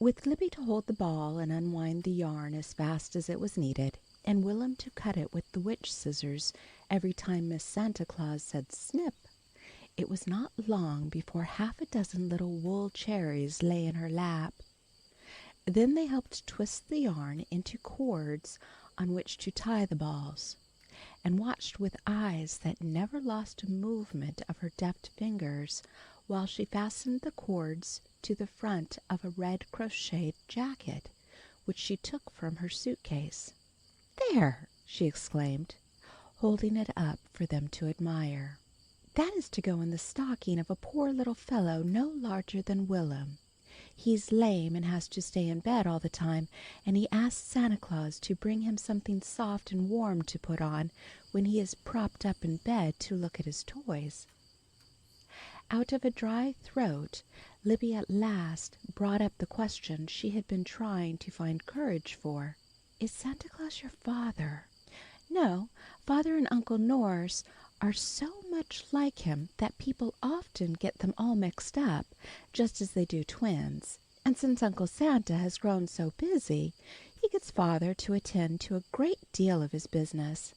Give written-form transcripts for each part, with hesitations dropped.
With Libby to hold the ball and unwind the yarn as fast as it was needed, and Will'm to cut it with the witch scissors every time Miss Santa Claus said snip, it was not long before half a dozen little wool cherries lay in her lap. Then they helped twist the yarn into cords on which to tie the balls, and watched with eyes that never lost a movement of her deft fingers while she fastened the cords to the front of a red crocheted jacket which she took from her suitcase. "There!" she exclaimed, holding it up for them to admire. "That is to go in the stocking of a poor little fellow no larger than Will'm. He's lame and has to stay in bed all the time, and he asked Santa Claus to bring him something soft and warm to put on when he is propped up in bed to look at his toys." Out of a dry throat, Libby at last brought up the question she had been trying to find courage for. "Is Santa Claus your father?" "No, Father and Uncle Norse are so much like him that people often get them all mixed up, just as they do twins. And since Uncle Santa has grown so busy, he gets Father to attend to a great deal of his business.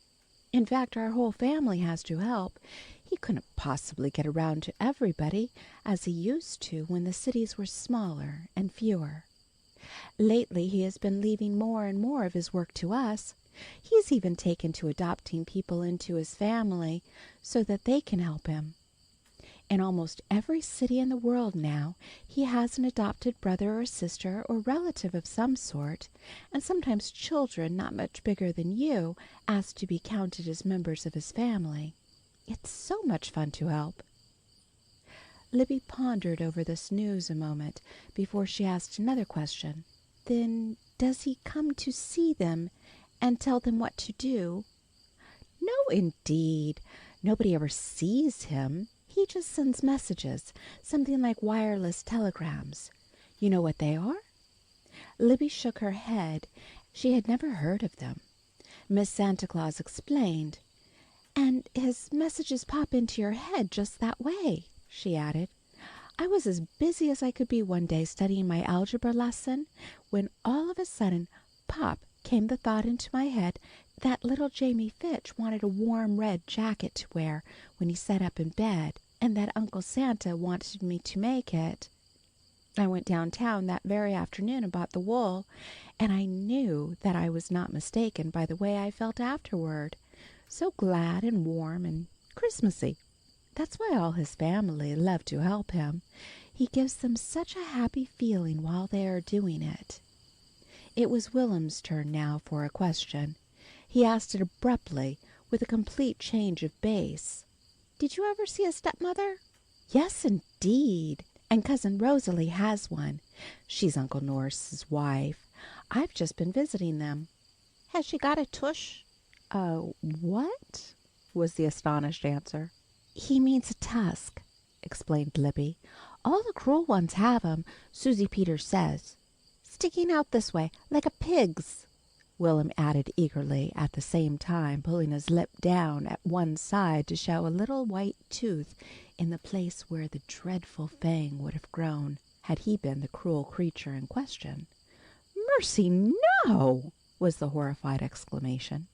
In fact, our whole family has to help. He couldn't possibly get around to everybody as he used to when the cities were smaller and fewer. Lately he has been leaving more and more of his work to us. He's even taken to adopting people into his family so that they can help him. In almost every city in the world now he has an adopted brother or sister or relative of some sort, and sometimes children not much bigger than you ask to be counted as members of his family. It's so much fun to help." Libby pondered over this news a moment before she asked another question. "Then does he come to see them and tell them what to do?" "No, indeed. Nobody ever sees him. He just sends messages, something like wireless telegrams. You know what they are?" Libby shook her head. She had never heard of them. Miss Santa Claus explained. "And his messages pop into your head just that way," she added. "I was as busy as I could be one day studying my algebra lesson, when all of a sudden, pop, came the thought into my head that little Jamie Fitch wanted a warm red jacket to wear when he sat up in bed, and that Uncle Santa wanted me to make it. I went downtown that very afternoon and bought the wool, and I knew that I was not mistaken by the way I felt afterward. So glad and warm and Christmassy. That's why all his family love to help him. He gives them such a happy feeling while they are doing it." It was Will'm's turn now for a question. He asked it abruptly, with a complete change of base. "Did you ever see a stepmother?" "Yes, indeed. And Cousin Rosalie has one. She's Uncle Norse's wife. I've just been visiting them." "Has she got a tush?" What?" was the astonished answer. "He means a tusk," explained Libby. "All the cruel ones have 'em, Susie Peters says." "Sticking out this way, like a pig's," Will'm added eagerly, at the same time pulling his lip down at one side to show a little white tooth in the place where the dreadful fang would have grown had he been the cruel creature in question. "Mercy, no!" was the horrified exclamation.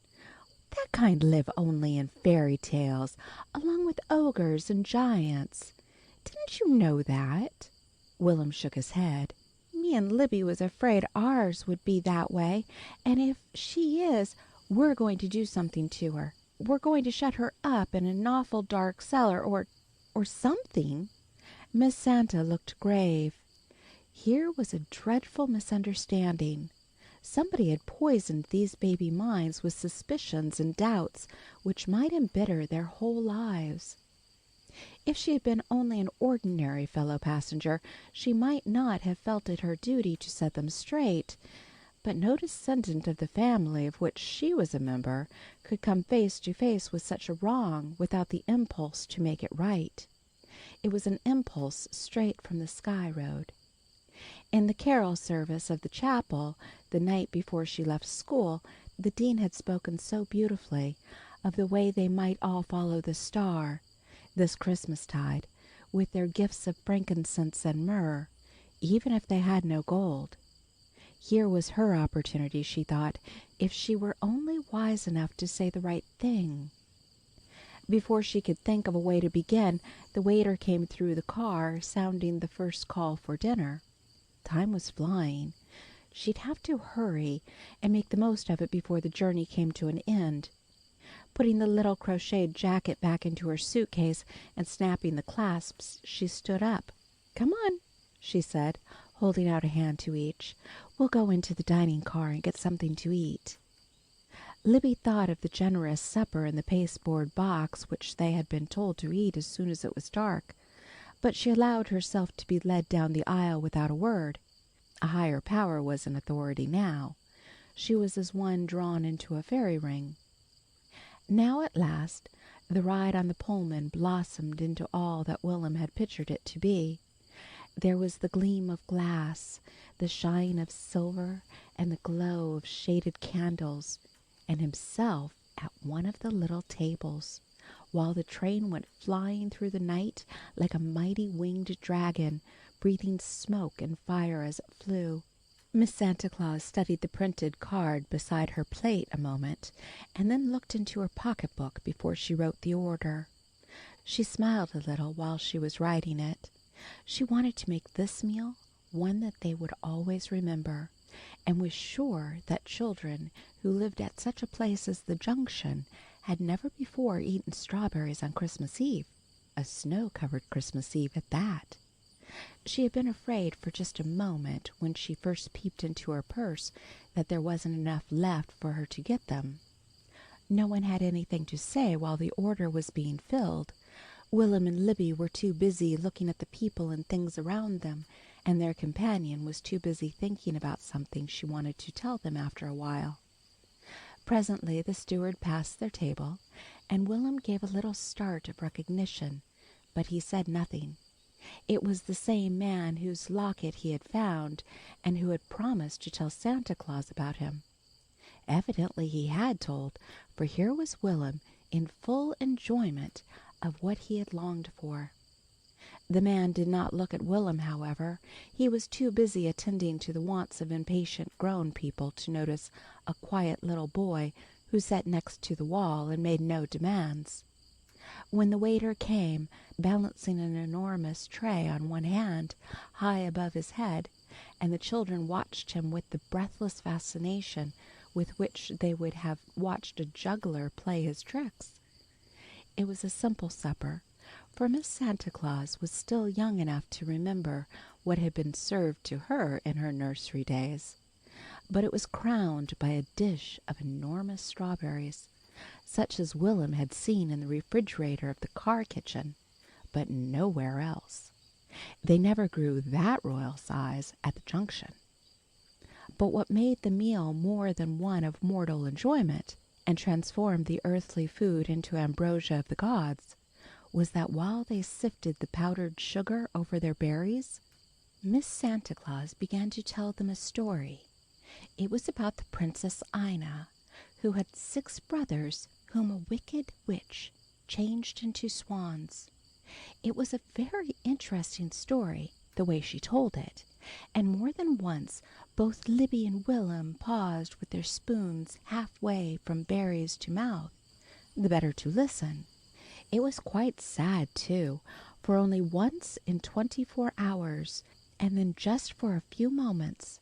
"That kind live only in fairy tales, along with ogres and giants. Didn't you know that?" Will'm shook his head. "Me and Libby was afraid ours would be that way, and if she is, we're going to do something to her. We're going to shut her up in an awful dark cellar or something." Miss Santa looked grave. Here was a dreadful misunderstanding. Somebody had poisoned these baby minds with suspicions and doubts which might embitter their whole lives. If she had been only an ordinary fellow passenger, she might not have felt it her duty to set them straight, but no descendant of the family of which she was a member could come face to face with such a wrong without the impulse to make it right. It was an impulse straight from the Sky Road. In the carol service of the chapel, the night before she left school, the dean had spoken so beautifully of the way they might all follow the star, this Christmastide, with their gifts of frankincense and myrrh. even if they had no gold. Here was her opportunity, she thought, if she were only wise enough to say the right thing. Before she could think of a way to begin, the waiter came through the car, sounding the first call for dinner. Time was flying. She'd have to hurry and make the most of it before the journey came to an end. Putting the little crocheted jacket back into her suitcase and snapping the clasps, she stood up. "Come on," she said, holding out a hand to each. "We'll go into the dining car and get something to eat." Libby thought of the generous supper in the pasteboard box which they had been told to eat as soon as it was dark, but she allowed herself to be led down the aisle without a word. A higher power was in authority now. She was as one drawn into a fairy ring. Now at last the ride on the Pullman blossomed into all that Will'm had pictured it to be. There was the gleam of glass, the shine of silver, and the glow of shaded candles, and himself at one of the little tables, while the train went flying through the night like a mighty winged dragon, breathing smoke and fire as it flew. Miss Santa Claus studied the printed card beside her plate a moment, and then looked into her pocketbook before she wrote the order. She smiled a little while she was writing it. She wanted to make this meal one that they would always remember, and was sure that children who lived at such a place as the Junction had never before eaten strawberries on Christmas Eve, a snow-covered Christmas Eve at that. She had been afraid for just a moment when she first peeped into her purse that there wasn't enough left for her to get them. No one had anything to say while the order was being filled. Will'm and Libby were too busy looking at the people and things around them, and their companion was too busy thinking about something she wanted to tell them after a while. Presently the steward passed their table, and Will'm gave a little start of recognition, but he said nothing. It was the same man whose locket he had found, and who had promised to tell Santa Claus about him. Evidently he had told, for here was Will'm in full enjoyment of what he had longed for. The man did not look at Will'm, however. He was too busy attending to the wants of impatient grown people to notice a quiet little boy who sat next to the wall and made no demands. When the waiter came, balancing an enormous tray on one hand, high above his head, and the children watched him with the breathless fascination with which they would have watched a juggler play his tricks. It was a simple supper, for Miss Santa Claus was still young enough to remember what had been served to her in her nursery days. But it was crowned by a dish of enormous strawberries, such as Will'm had seen in the refrigerator of the car kitchen, but nowhere else. They never grew that royal size at the Junction. But what made the meal more than one of mortal enjoyment, and transformed the earthly food into ambrosia of the gods, was that while they sifted the powdered sugar over their berries, Miss Santa Claus began to tell them a story. It was about the Princess Ina, who had 6 brothers whom a wicked witch changed into swans. It was a very interesting story, the way she told it, and more than once both Libby and Will'm paused with their spoons halfway from berries to mouth, the better to listen. It was quite sad, too, for only once in 24 hours, and then just for a few moments,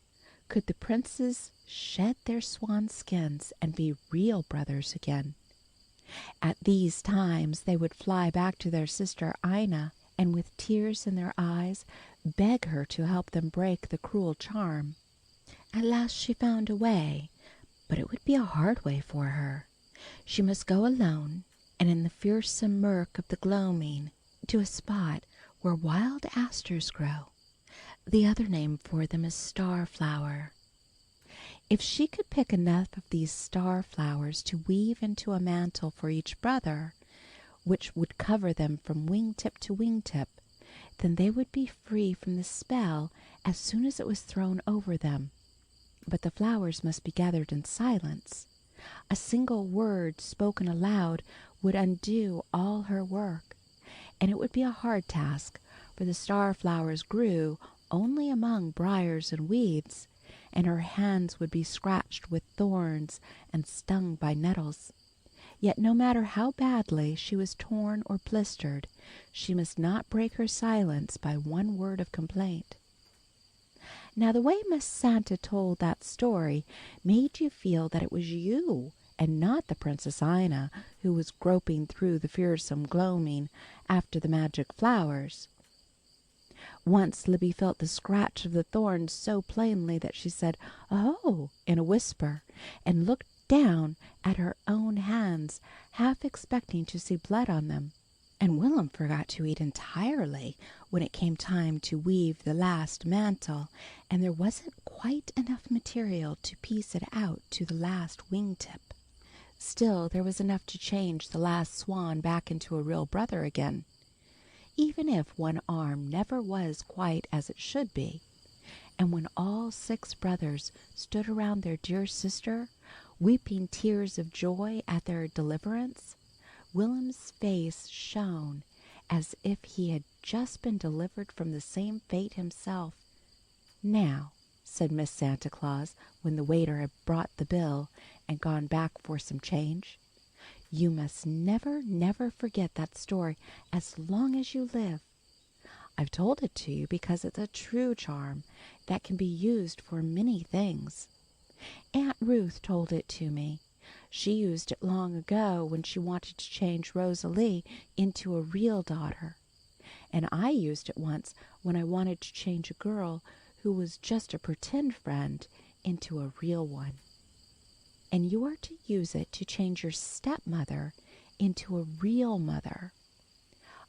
could the princes shed their swan skins and be real brothers again. At these times they would fly back to their sister Ina, and with tears in their eyes beg her to help them break the cruel charm. At last she found a way, but it would be a hard way for her. She must go alone, and in the fearsome murk of the gloaming, to a spot where wild asters grow. The other name for them is starflower. If she could pick enough of these star flowers to weave into a mantle for each brother, which would cover them from wing-tip to wing-tip, then they would be free from the spell as soon as it was thrown over them. But the flowers must be gathered in silence. A single word spoken aloud would undo all her work, and it would be a hard task, for the star flowers grew only among briars and weeds, and her hands would be scratched with thorns and stung by nettles. Yet no matter how badly she was torn or blistered, she must not break her silence by one word of complaint. Now the way Miss Santa told that story made you feel that it was you and not the Princess Ina who was groping through the fearsome gloaming after the magic flowers. Once Libby felt the scratch of the thorns so plainly that she said, "Oh," in a whisper, and looked down at her own hands, half expecting to see blood on them. And Will'm forgot to eat entirely when it came time to weave the last mantle, and there wasn't quite enough material to piece it out to the last wing-tip. Still, there was enough to change the last swan back into a real brother again, even if one arm never was quite as it should be. And when all 6 brothers stood around their dear sister, weeping tears of joy at their deliverance, Will'm's face shone as if he had just been delivered from the same fate himself. "Now," said Miss Santa Claus, when the waiter had brought the bill and gone back for some change, "you must never, never forget that story as long as you live. I've told it to you because it's a true charm that can be used for many things. Aunt Ruth told it to me. She used it long ago when she wanted to change Rosalie into a real daughter. And I used it once when I wanted to change a girl who was just a pretend friend into a real one. And you are to use it to change your stepmother into a real mother.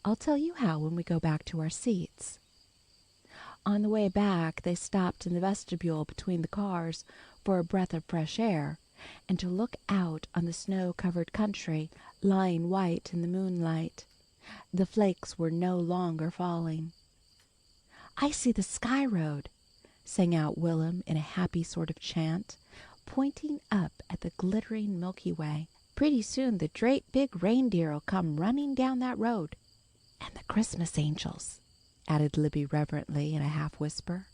I'll tell you how when we go back to our seats." On the way back they stopped in the vestibule between the cars for a breath of fresh air, and to look out on the snow-covered country lying white in the moonlight. The flakes were no longer falling. "I see the Sky Road," sang out Will'm in a happy sort of chant, pointing up at the glittering Milky Way. "Pretty soon the great big reindeer'll come running down that road. And the Christmas angels," added Libby reverently in a half-whisper.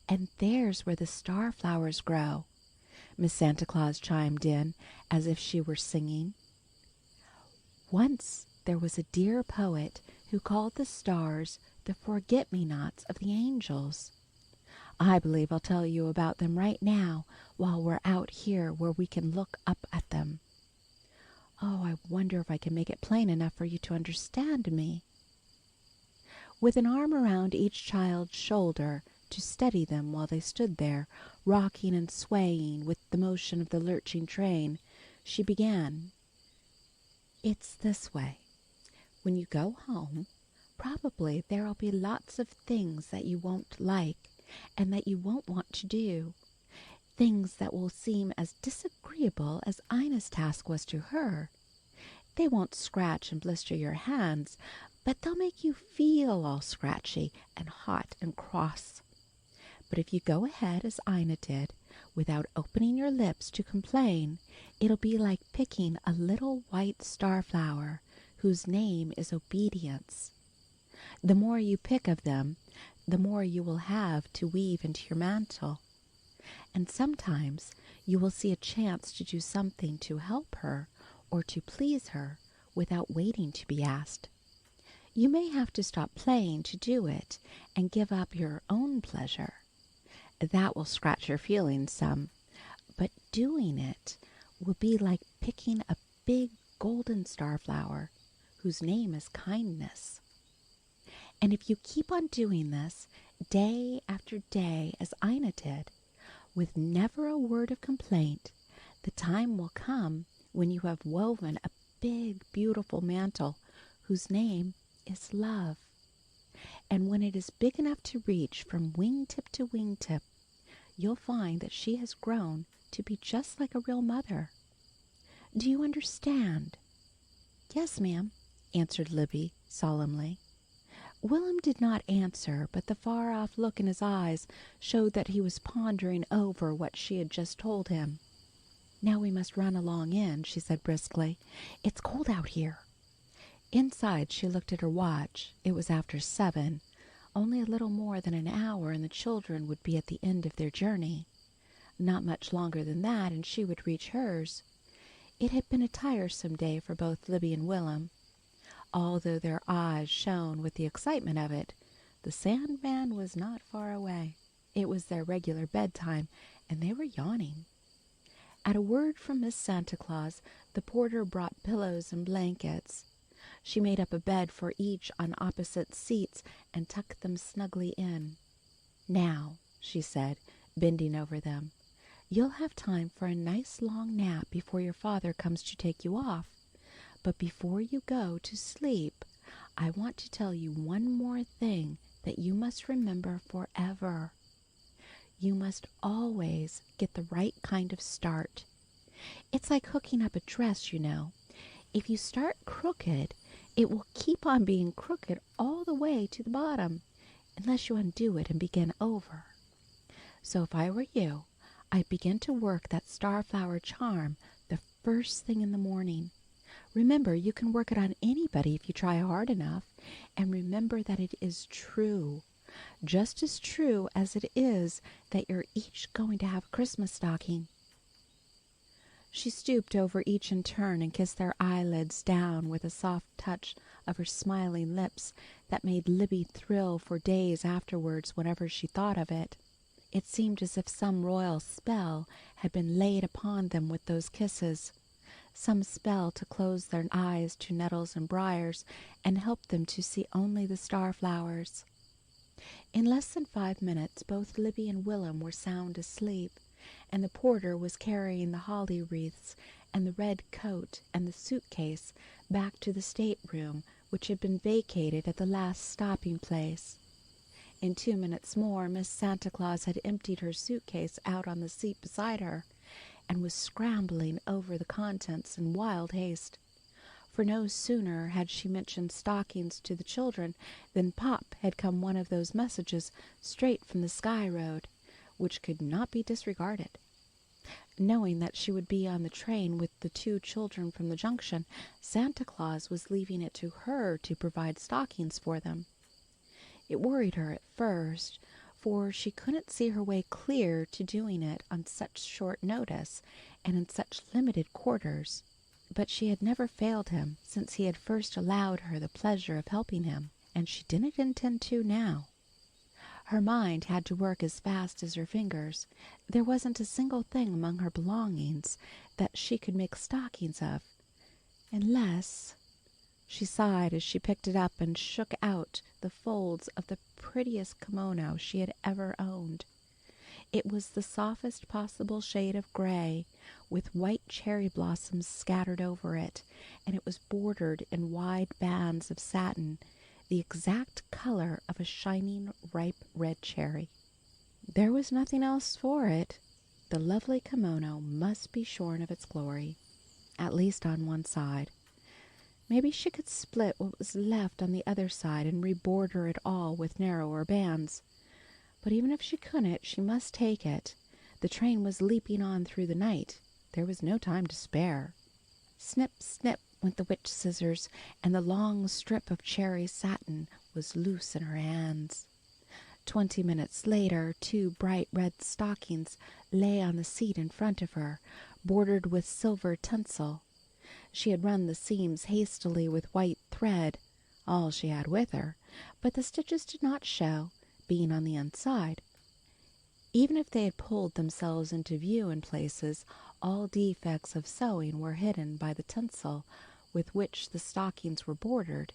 "And there's where the star-flowers grow," Miss Santa Claus chimed in, as if she were singing. "Once there was a dear poet who called the stars the forget-me-nots of the angels. I believe I'll tell you about them right now while we're out here where we can look up at them. Oh, I wonder if I can make it plain enough for you to understand me." With an arm around each child's shoulder to steady them while they stood there, rocking and swaying with the motion of the lurching train, she began. "It's this way. When you go home, probably there'll be lots of things that you won't like and that you won't want to do. Things that will seem as disagreeable as Ina's task was to her. They won't scratch and blister your hands, but they'll make you feel all scratchy and hot and cross. But if you go ahead as Ina did, without opening your lips to complain, it'll be like picking a little white star-flower whose name is obedience. The more you pick of them, the more you will have to weave into your mantle. And sometimes you will see a chance to do something to help her or to please her without waiting to be asked. You may have to stop playing to do it and give up your own pleasure. That will scratch your feelings some, but doing it will be like picking a big golden star-flower whose name is kindness. And if you keep on doing this day after day as Ina did, with never a word of complaint, the time will come when you have woven a big, beautiful mantle whose name is love. And when it is big enough to reach from wing-tip to wing-tip, you'll find that she has grown to be just like a real mother. Do you understand?" "Yes, ma'am," answered Libby solemnly. Will'm did not answer, but the far-off look in his eyes showed that he was pondering over what she had just told him. "Now we must run along in," she said briskly. "It's cold out here." Inside she looked at her watch. It was after 7. Only a little more than an hour and the children would be at the end of their journey. Not much longer than that and she would reach hers. It had been a tiresome day for both Libby and Willem. Although their eyes shone with the excitement of it, the Sandman was not far away. It was their regular bedtime, and they were yawning. At a word from Miss Santa Claus, the porter brought pillows and blankets. She made up a bed for each on opposite seats and tucked them snugly in. "Now," she said, bending over them, "you'll have time for a nice long nap before your father comes to take you off. But before you go to sleep, I want to tell you one more thing that you must remember forever. You must always get the right kind of start. It's like hooking up a dress, you know. If you start crooked, it will keep on being crooked all the way to the bottom, unless you undo it and begin over. So if I were you, I'd begin to work that starflower charm the first thing in the morning. Remember, you can work it on anybody if you try hard enough, and remember that it is true. Just as true as it is that you're each going to have a Christmas stocking." She stooped over each in turn and kissed their eyelids down with a soft touch of her smiling lips that made Libby thrill for days afterwards whenever she thought of it. It seemed as if some royal spell had been laid upon them with those kisses, some spell to close their eyes to nettles and briars and help them to see only the star-flowers. In less than 5 minutes both Libby and Willem were sound asleep, and the porter was carrying the holly wreaths and the red coat and the suitcase back to the stateroom which had been vacated at the last stopping place. In 2 minutes more Miss Santa Claus had emptied her suitcase out on the seat beside her, and was scrambling over the contents in wild haste. For no sooner had she mentioned stockings to the children than pop had come one of those messages straight from the Sky Road, which could not be disregarded. Knowing that she would be on the train with the 2 children from the junction, Santa Claus was leaving it to her to provide stockings for them. It worried her at first, for she couldn't see her way clear to doing it on such short notice and in such limited quarters. But she had never failed him since he had first allowed her the pleasure of helping him, and she didn't intend to now. Her mind had to work as fast as her fingers. There wasn't a single thing among her belongings that she could make stockings of, unless— She sighed as she picked it up and shook out the folds of the prettiest kimono she had ever owned. It was the softest possible shade of gray, with white cherry blossoms scattered over it, and it was bordered in wide bands of satin, the exact color of a shining, ripe red cherry. There was nothing else for it. The lovely kimono must be shorn of its glory, at least on one side. Maybe she could split what was left on the other side and reborder it all with narrower bands. But even if she couldn't, she must take it. The train was leaping on through the night. There was no time to spare. Snip, snip went the witch scissors, and the long strip of cherry satin was loose in her hands. 20 minutes later, 2 bright red stockings lay on the seat in front of her, bordered with silver tinsel. She had run the seams hastily with white thread, all she had with her, but the stitches did not show, being on the inside. Even if they had pulled themselves into view in places, all defects of sewing were hidden by the tinsel with which the stockings were bordered.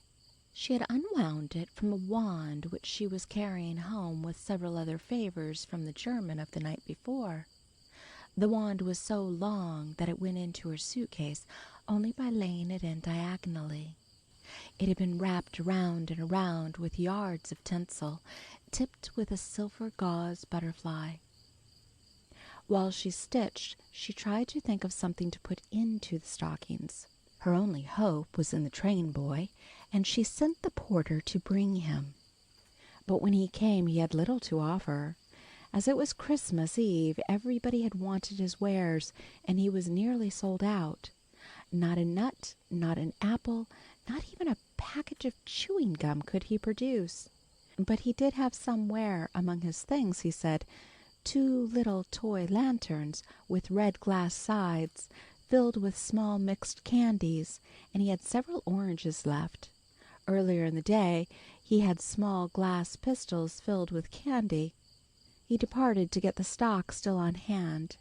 She had unwound it from a wand which she was carrying home with several other favors from the German of the night before. The wand was so long that it went into her suitcase only by laying it in diagonally. It had been wrapped around and around with yards of tinsel, tipped with a silver gauze butterfly. While she stitched, she tried to think of something to put into the stockings. Her only hope was in the train boy, and she sent the porter to bring him. But when he came, he had little to offer. As it was Christmas Eve, everybody had wanted his wares, and he was nearly sold out. Not a nut, not an apple, not even a package of chewing gum could he produce. But he did have somewhere among his things, he said, 2 little toy lanterns with red glass sides, filled with small mixed candies, and he had several oranges left. Earlier in the day he had small glass pistols filled with candy. He departed to get the stock still on hand.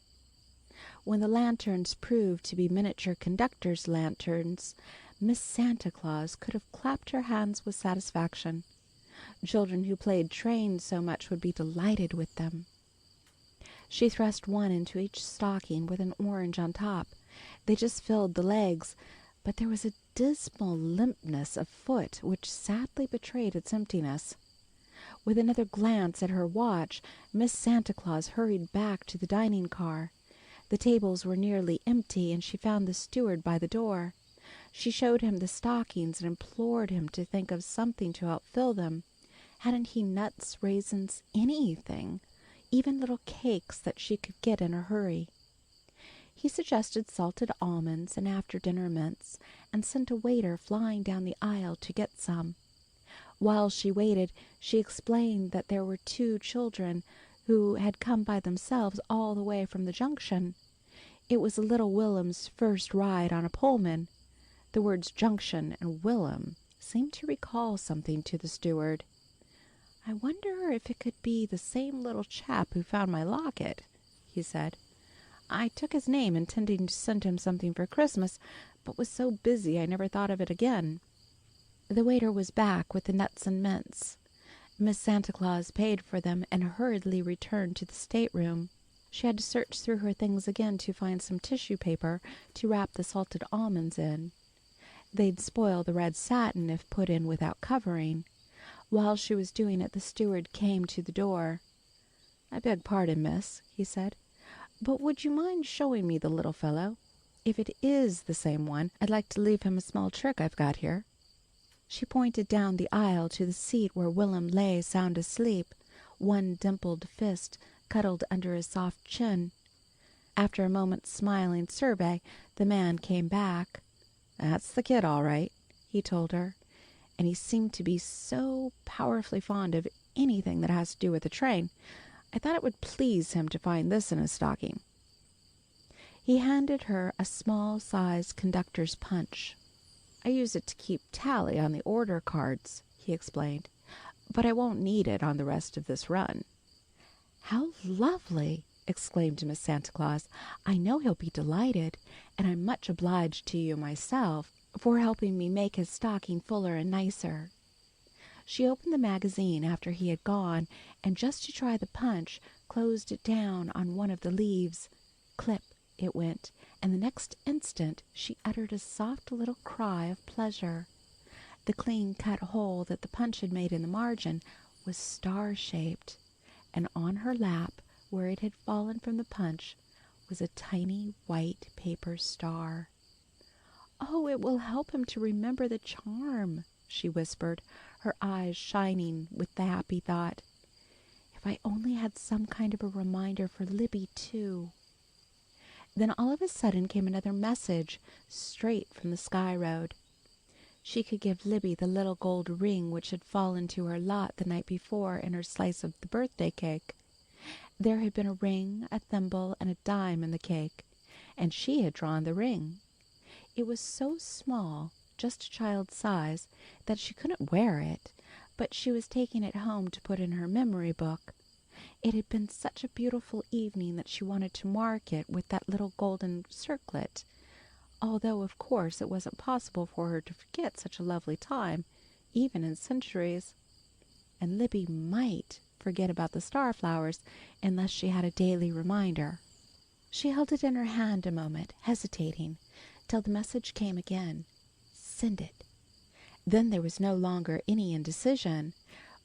When the lanterns proved to be miniature conductor's lanterns, Miss Santa Claus could have clapped her hands with satisfaction. Children who played train so much would be delighted with them. She thrust one into each stocking with an orange on top. They just filled the legs, but there was a dismal limpness of foot which sadly betrayed its emptiness. With another glance at her watch, Miss Santa Claus hurried back to the dining car. The tables were nearly empty, and she found the steward by the door. She showed him the stockings and implored him to think of something to help fill them. Hadn't he nuts, raisins, anything, even little cakes that she could get in a hurry? He suggested salted almonds and after-dinner mints, and sent a waiter flying down the aisle to get some. While she waited, she explained that there were 2 children who had come by themselves all the way from the junction. It was little Willem's first ride on a Pullman. The words junction and Willem seemed to recall something to the steward. "I wonder if it could be the same little chap who found my locket," he said. "I took his name intending to send him something for Christmas, but was so busy I never thought of it again." The waiter was back with the nuts and mints. Miss Santa Claus paid for them and hurriedly returned to the stateroom. She had to search through her things again to find some tissue paper to wrap the salted almonds in. They'd spoil the red satin if put in without covering. While she was doing it, the steward came to the door. "I beg pardon, miss," he said, "but would you mind showing me the little fellow? If it is the same one, I'd like to leave him a small trick I've got here." She pointed down the aisle to the seat where Willem lay sound asleep, one dimpled fist cuddled under his soft chin. After a moment's smiling survey, the man came back. "That's the kid, all right," he told her, "and he seemed to be so powerfully fond of anything that has to do with the train. I thought it would please him to find this in his stocking." He handed her a small-sized conductor's punch. "I use it to keep tally on the order cards," he explained, "but I won't need it on the rest of this run." "How lovely!" exclaimed Miss Santa Claus. "I know he'll be delighted, and I'm much obliged to you myself for helping me make his stocking fuller and nicer." She opened the magazine after he had gone, and just to try the punch, closed it down on one of the leaves. Clip it went, and the next instant she uttered a soft little cry of pleasure. The clean-cut hole that the punch had made in the margin was star-shaped, and on her lap, where it had fallen from the punch, was a tiny white paper star. "Oh, it will help him to remember the charm," she whispered, her eyes shining with the happy thought. "If I only had some kind of a reminder for Libby, too." Then all of a sudden came another message, straight from the Sky Road. She could give Libby the little gold ring which had fallen to her lot the night before in her slice of the birthday cake. There had been a ring, a thimble, and a dime in the cake, and she had drawn the ring. It was so small, just a child's size, that she couldn't wear it, but she was taking it home to put in her memory book. It had been such a beautiful evening that she wanted to mark it with that little golden circlet, although of course it wasn't possible for her to forget such a lovely time, even in centuries. And Libby might forget about the star-flowers unless she had a daily reminder. She held it in her hand a moment, hesitating, till the message came again. Send it. Then there was no longer any indecision.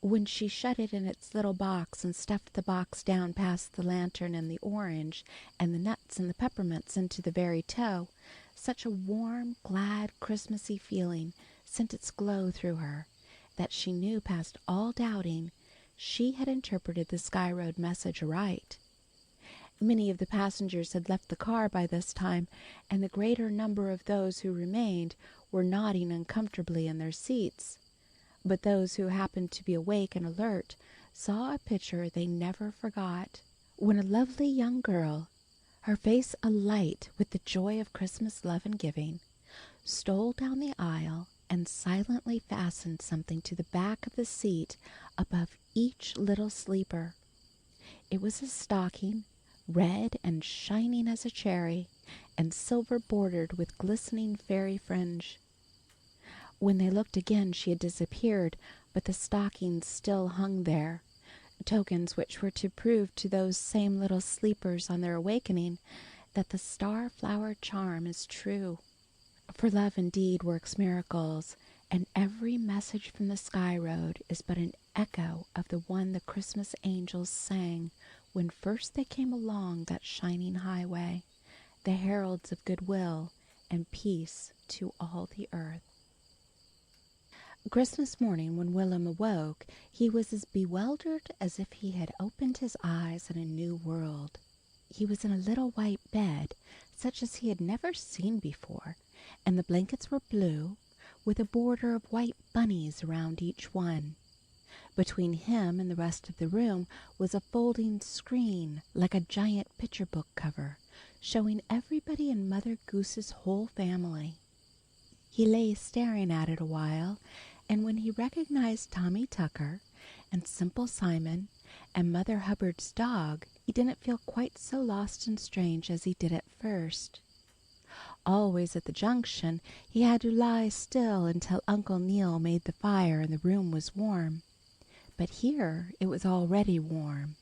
When she shut it in its little box and stuffed the box down past the lantern and the orange and the nuts and the peppermints into the very toe, such a warm, glad, Christmassy feeling sent its glow through her that she knew past all doubting she had interpreted the Sky Road message aright. Many of the passengers had left the car by this time, and the greater number of those who remained were nodding uncomfortably in their seats. But those who happened to be awake and alert saw a picture they never forgot, when a lovely young girl, her face alight with the joy of Christmas love and giving, stole down the aisle and silently fastened something to the back of the seat above each little sleeper. It was a stocking, red and shining as a cherry, and silver bordered with glistening fairy fringe. When they looked again, she had disappeared, but the stocking still hung there, tokens which were to prove to those same little sleepers on their awakening that the star-flower charm is true. For love indeed works miracles, and every message from the Sky Road is but an echo of the one the Christmas angels sang when first they came along that shining highway, the heralds of goodwill and peace to all the earth. Christmas morning, when Willem awoke, he was as bewildered as if he had opened his eyes in a new world. He was in a little white bed, such as he had never seen before, and the blankets were blue, with a border of white bunnies around each one. Between him and the rest of the room was a folding screen, like a giant picture book cover, showing everybody in Mother Goose's whole family. He lay staring at it a while, and when he recognized Tommy Tucker and Simple Simon and Mother Hubbard's dog, he didn't feel quite so lost and strange as he did at first. Always at the junction, he had to lie still until Uncle Neil made the fire and the room was warm. But here it was already warm,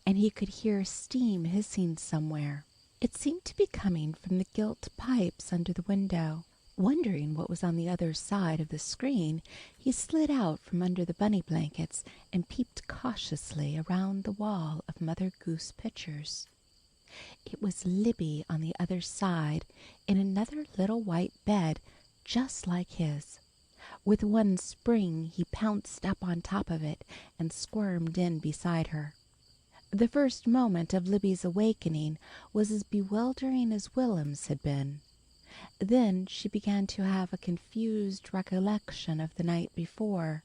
and he could hear steam hissing somewhere. It seemed to be coming from the gilt pipes under the window. Wondering what was on the other side of the screen, he slid out from under the bunny blankets and peeped cautiously around the wall of Mother Goose pictures. It was Libby on the other side, in another little white bed just like his. With one spring he pounced up on top of it and squirmed in beside her. The first moment of Libby's awakening was as bewildering as Willem's had been. Then she began to have a confused recollection of the night before.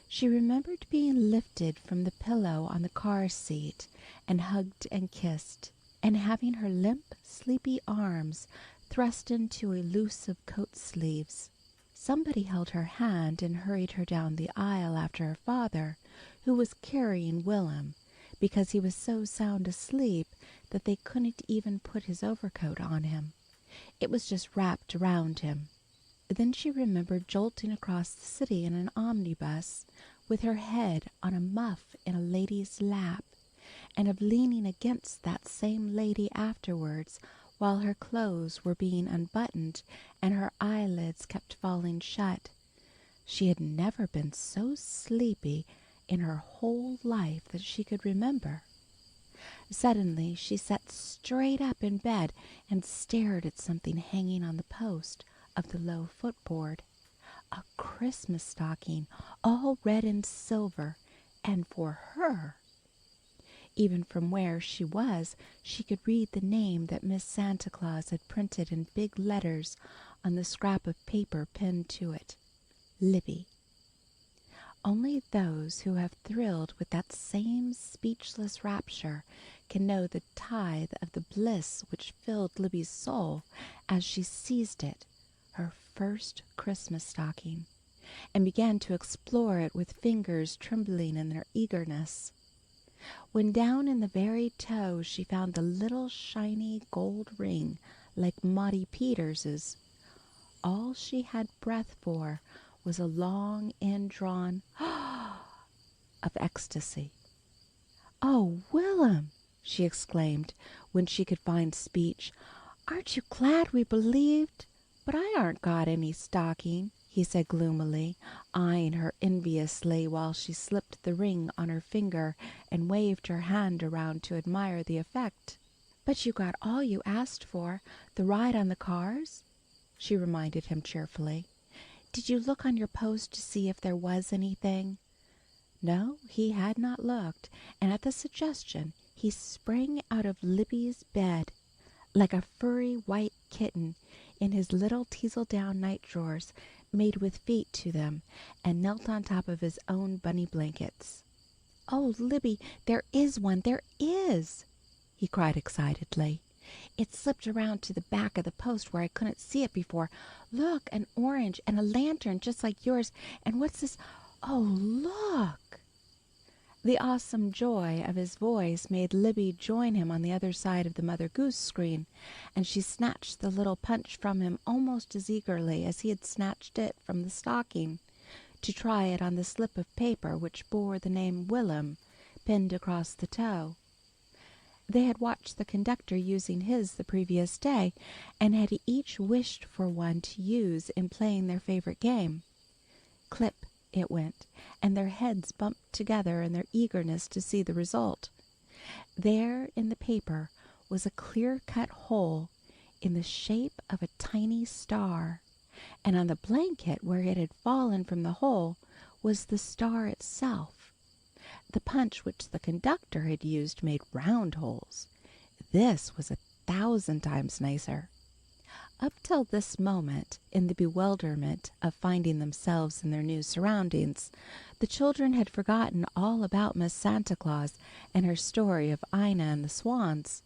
She remembered being lifted from the pillow on the car seat and hugged and kissed, and having her limp, sleepy arms thrust into elusive coat sleeves. Somebody held her hand and hurried her down the aisle after her father, who was carrying Willem, because he was so sound asleep that they couldn't even put his overcoat on him. It was just wrapped around him. Then she remembered jolting across the city in an omnibus, with her head on a muff in a lady's lap, and of leaning against that same lady afterwards while her clothes were being unbuttoned and her eyelids kept falling shut. She had never been so sleepy in her whole life that she could remember. Suddenly she sat straight up in bed and stared at something hanging on the post of the low footboard. A Christmas stocking, all red and silver, and for her. Even from where she was, she could read the name that Miss Santa Claus had printed in big letters on the scrap of paper pinned to it. Libby. Only those who have thrilled with that same speechless rapture can know the tithe of the bliss which filled Libby's soul as she seized it, her first Christmas stocking, and began to explore it with fingers trembling in their eagerness. When down in the very toe she found the little shiny gold ring like Maudie Peters's, all she had breath for was a long indrawn of ecstasy. "Oh, Willem!" she exclaimed when she could find speech. "Aren't you glad we believed? But I aren't got any stocking," he said gloomily, eyeing her enviously while she slipped the ring on her finger and waved her hand around to admire the effect. "But you got all you asked for, the ride on the cars," she reminded him cheerfully. "Did you look on your post to see if there was anything?" No, he had not looked, and at the suggestion he sprang out of Libby's bed like a furry white kitten in his little teasel-down night drawers, made with feet to them, and knelt on top of his own bunny blankets. "Oh, Libby, there is one, there is!" he cried excitedly. "It slipped around to the back of the post where I couldn't see it before. Look, an orange and a lantern just like yours. And what's this? Oh, look!" The awesome joy of his voice made Libby join him on the other side of the Mother Goose screen, and she snatched the little punch from him almost as eagerly as he had snatched it from the stocking, to try it on the slip of paper which bore the name Will'm pinned across the toe. They had watched the conductor using his the previous day, and had each wished for one to use in playing their favorite game. Clip it went, and their heads bumped together in their eagerness to see the result. There in the paper was a clear-cut hole in the shape of a tiny star, and on the blanket where it had fallen from the hole was the star itself. The punch which the conductor had used made round holes. This was 1,000 times nicer. Up till this moment, in the bewilderment of finding themselves in their new surroundings, the children had forgotten all about Miss Santa Claus and her story of Ina and the swans.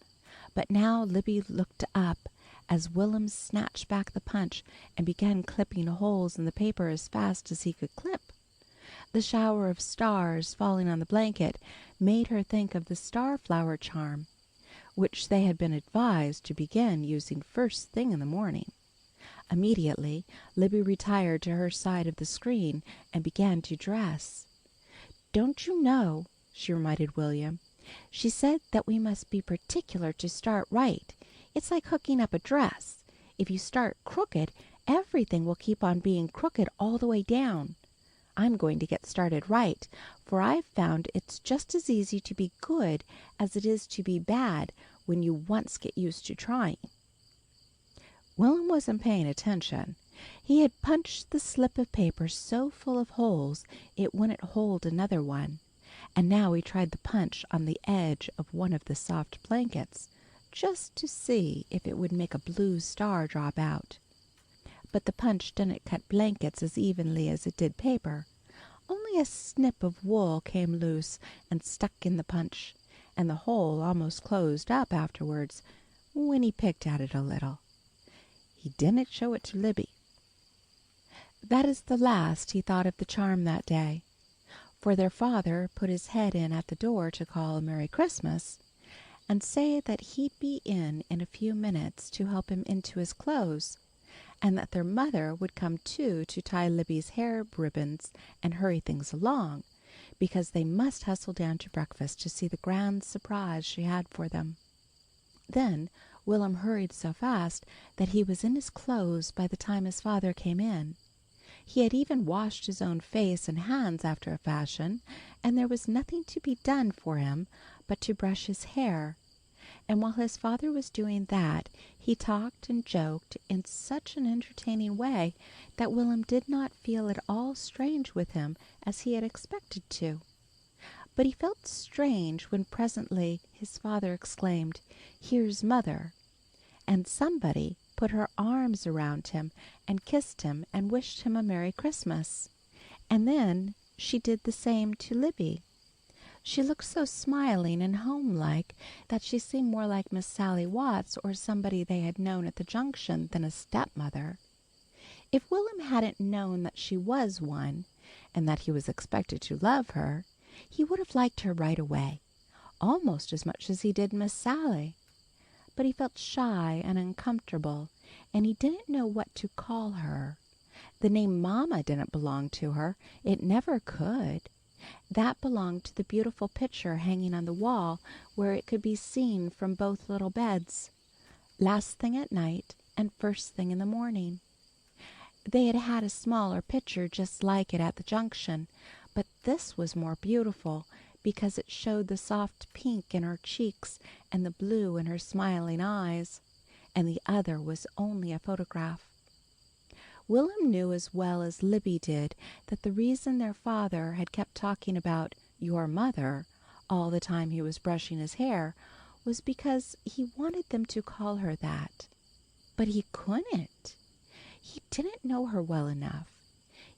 But now Libby looked up as Will'm snatched back the punch and began clipping holes in the paper as fast as he could clip. The shower of stars falling on the blanket made her think of the star-flower charm, which they had been advised to begin using first thing in the morning. Immediately, Libby retired to her side of the screen and began to dress. "Don't you know," she reminded William, "she said that we must be particular to start right. It's like hooking up a dress. If you start crooked, everything will keep on being crooked all the way down. I'm going to get started right, for I've found it's just as easy to be good as it is to be bad when you once get used to trying." Will'm wasn't paying attention. He had punched the slip of paper so full of holes it wouldn't hold another one, and now he tried the punch on the edge of one of the soft blankets, just to see if it would make a blue star drop out. But the punch didn't cut blankets as evenly as it did paper. Only a snip of wool came loose and stuck in the punch, and the hole almost closed up afterwards when he picked at it a little. He didn't show it to Libby. That is the last he thought of the charm that day, for their father put his head in at the door to call a Merry Christmas, and say that he'd be in a few minutes to help him into his clothes, and that their mother would come too to tie Libby's hair ribbons and hurry things along, because they must hustle down to breakfast to see the grand surprise she had for them. Then Will'm hurried so fast that he was in his clothes by the time his father came in. He had even washed his own face and hands after a fashion, and there was nothing to be done for him but to brush his hair. And while his father was doing that, he talked and joked in such an entertaining way that Will'm did not feel at all strange with him as he had expected to. But he felt strange when presently his father exclaimed, "Here's Mother," and somebody put her arms around him and kissed him and wished him a Merry Christmas. And then she did the same to Libby. She looked so smiling and home-like that she seemed more like Miss Sally Watts or somebody they had known at the Junction than a stepmother. If Will'm hadn't known that she was one, and that he was expected to love her, he would have liked her right away, almost as much as he did Miss Sally. But he felt shy and uncomfortable, and he didn't know what to call her. The name Mamma didn't belong to her. It never could. That belonged to the beautiful picture hanging on the wall where it could be seen from both little beds, last thing at night and first thing in the morning. They had had a smaller picture just like it at the Junction, but this was more beautiful because it showed the soft pink in her cheeks and the blue in her smiling eyes, and the other was only a photograph. Will'm knew as well as Libby did that the reason their father had kept talking about "your mother" all the time he was brushing his hair was because he wanted them to call her that. But he couldn't. He didn't know her well enough.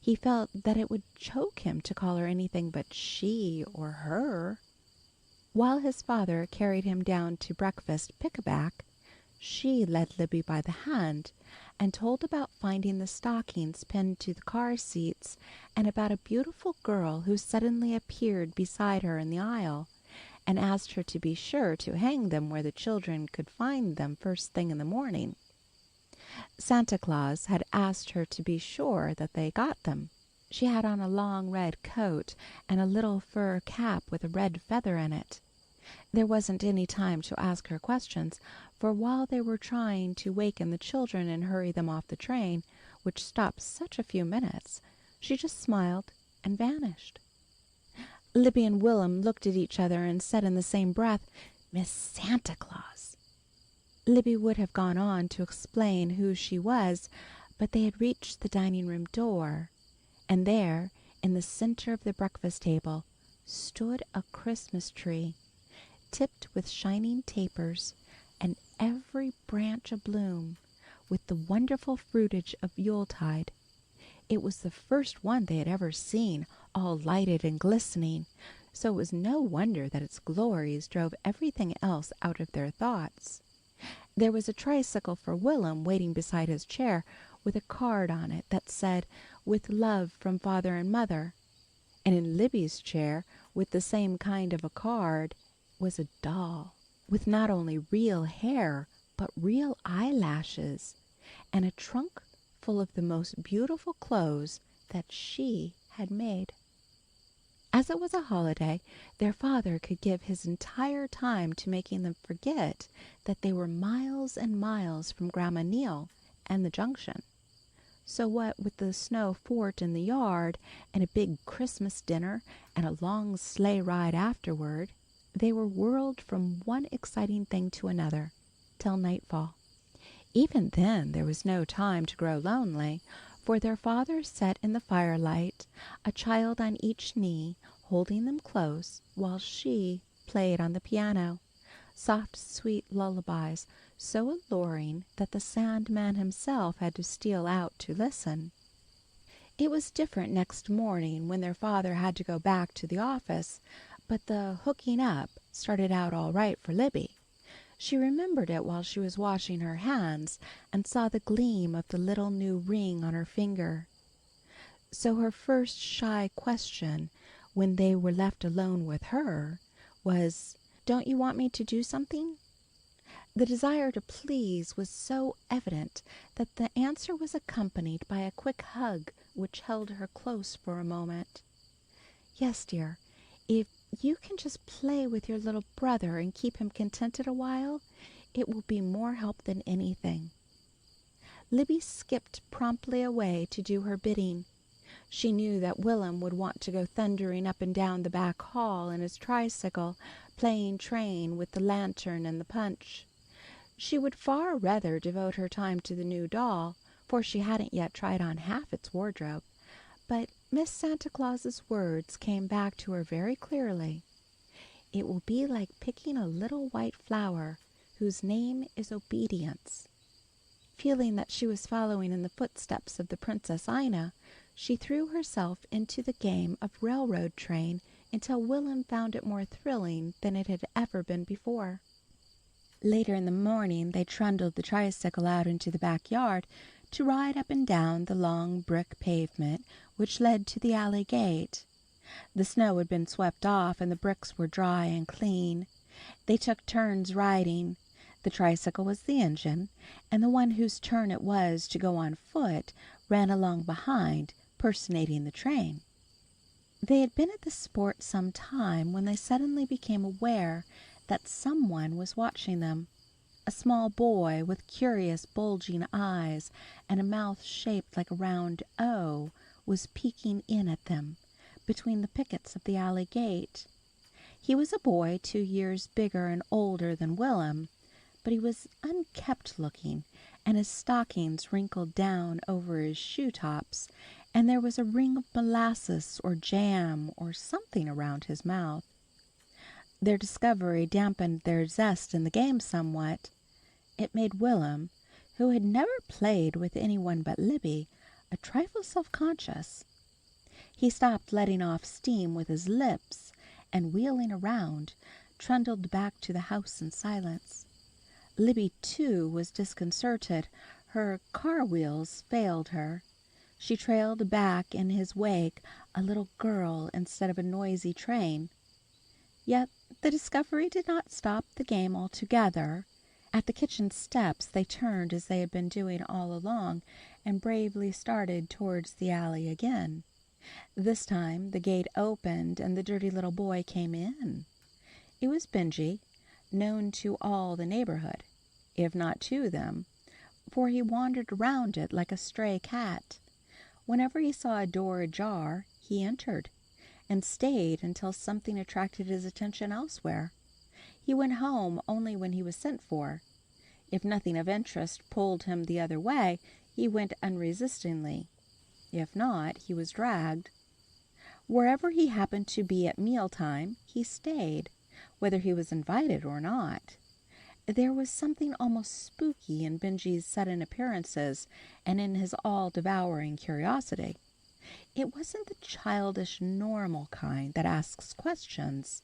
He felt that it would choke him to call her anything but she or her. While his father carried him down to breakfast pick-a-back, she led Libby by the hand and told about finding the stockings pinned to the car seats and about a beautiful girl who suddenly appeared beside her in the aisle and asked her to be sure to hang them where the children could find them first thing in the morning. Santa Claus had asked her to be sure that they got them. She had on a long red coat and a little fur cap with a red feather in it. There wasn't any time to ask her questions, for while they were trying to waken the children and hurry them off the train, which stopped such a few minutes, she just smiled and vanished. Libby and Will'm looked at each other and said in the same breath, "Miss Santa Claus." Libby would have gone on to explain who she was, but they had reached the dining room door, and there, in the center of the breakfast table, stood a Christmas tree, tipped with shining tapers, and every branch abloom with the wonderful fruitage of Yuletide. It was the first one they had ever seen, all lighted and glistening, so it was no wonder that its glories drove everything else out of their thoughts. There was a tricycle for Will'm waiting beside his chair, with a card on it that said, "With love from Father and Mother." And in Libby's chair, with the same kind of a card, was a doll, with not only real hair, but real eyelashes, and a trunk full of the most beautiful clothes that she had made. As it was a holiday, their father could give his entire time to making them forget that they were miles and miles from Grandma Neal and the Junction. So what with the snow fort in the yard, and a big Christmas dinner, and a long sleigh ride afterward, they were whirled from one exciting thing to another, till nightfall. Even then there was no time to grow lonely, for their father sat in the firelight, a child on each knee, holding them close, while she played on the piano, soft, sweet lullabies, so alluring that the Sandman himself had to steal out to listen. It was different next morning when their father had to go back to the office, but the hooking up started out all right for Libby. She remembered it while she was washing her hands and saw the gleam of the little new ring on her finger. So her first shy question, when they were left alone with her, was, "Don't you want me to do something?" The desire to please was so evident that the answer was accompanied by a quick hug which held her close for a moment. "Yes, dear. If you can just play with your little brother and keep him contented a while, it will be more help than anything." Libby skipped promptly away to do her bidding. She knew that Will'm would want to go thundering up and down the back hall in his tricycle, playing train with the lantern and the punch. She would far rather devote her time to the new doll, for she hadn't yet tried on half its wardrobe. But Miss Santa Claus's words came back to her very clearly. "It will be like picking a little white flower whose name is Obedience." Feeling that she was following in the footsteps of the Princess Ina, she threw herself into the game of railroad train until Will'm found it more thrilling than it had ever been before. Later in the morning they trundled the tricycle out into the backyard to ride up and down the long brick pavement which led to the alley gate. The snow had been swept off and the bricks were dry and clean. They took turns riding. The tricycle was the engine, and the one whose turn it was to go on foot ran along behind, personating the train. They had been at the sport some time when they suddenly became aware that someone was watching them. A small boy with curious bulging eyes and a mouth shaped like a round O was peeking in at them between the pickets of the alley gate. He was a boy 2 years bigger and older than Will'm, but he was unkempt looking, and his stockings wrinkled down over his shoe tops, and there was a ring of molasses or jam or something around his mouth. Their discovery dampened their zest in the game somewhat. It made Will'm, who had never played with anyone but Libby, a trifle self-conscious. He stopped letting off steam with his lips, and wheeling around, trundled back to the house in silence. Libby, too, was disconcerted. Her car wheels failed her. She trailed back in his wake, a little girl instead of a noisy train. Yet the discovery did not stop the game altogether. At the kitchen steps they turned as they had been doing all along, and bravely started towards the alley again. This time the gate opened and the dirty little boy came in. It was Benjy, known to all the neighborhood, if not to them, for he wandered around it like a stray cat. Whenever he saw a door ajar, he entered, and stayed until something attracted his attention elsewhere. He went home only when he was sent for. If nothing of interest pulled him the other way, he went unresistingly. If not, he was dragged. Wherever he happened to be at mealtime, he stayed, whether he was invited or not. There was something almost spooky in Benjy's sudden appearances and in his all-devouring curiosity. It wasn't the childish, normal kind that asks questions.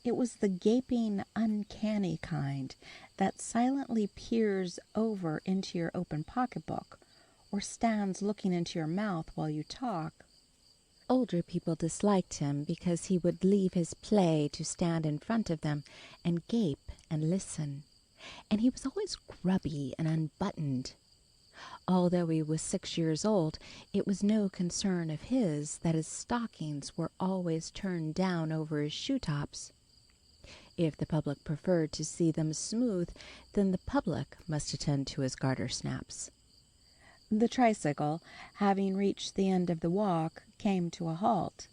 It was the gaping, uncanny kind that silently peers over into your open pocketbook or stands looking into your mouth while you talk. Older people disliked him because he would leave his play to stand in front of them and gape and listen. And he was always grubby and unbuttoned. Although he was 6 years old, it was no concern of his that his stockings were always turned down over his shoe tops. If the public preferred to see them smooth, then the public must attend to his garter snaps. The tricycle, having reached the end of the walk, came to a halt.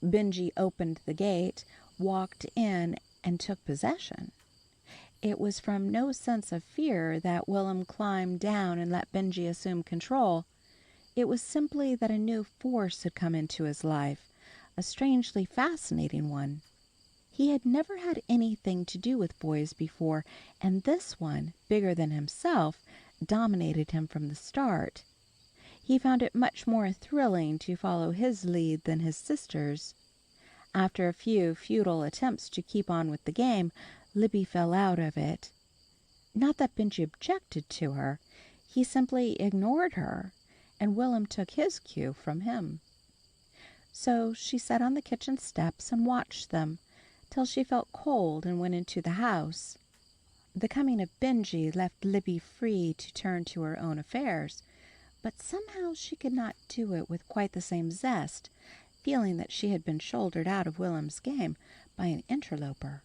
Benjy opened the gate, walked in, and took possession. It was from no sense of fear that Will'm climbed down and let Benjy assume control. It was simply that a new force had come into his life, a strangely fascinating one. He had never had anything to do with boys before, and this one, bigger than himself, dominated him from the start. He found it much more thrilling to follow his lead than his sister's. After a few futile attempts to keep on with the game, Libby fell out of it. Not that Benjy objected to her. He simply ignored her, and Will'm took his cue from him. So she sat on the kitchen steps and watched them, till she felt cold and went into the house. The coming of Benjy left Libby free to turn to her own affairs, but somehow she could not do it with quite the same zest, feeling that she had been shouldered out of Will'm's game by an interloper.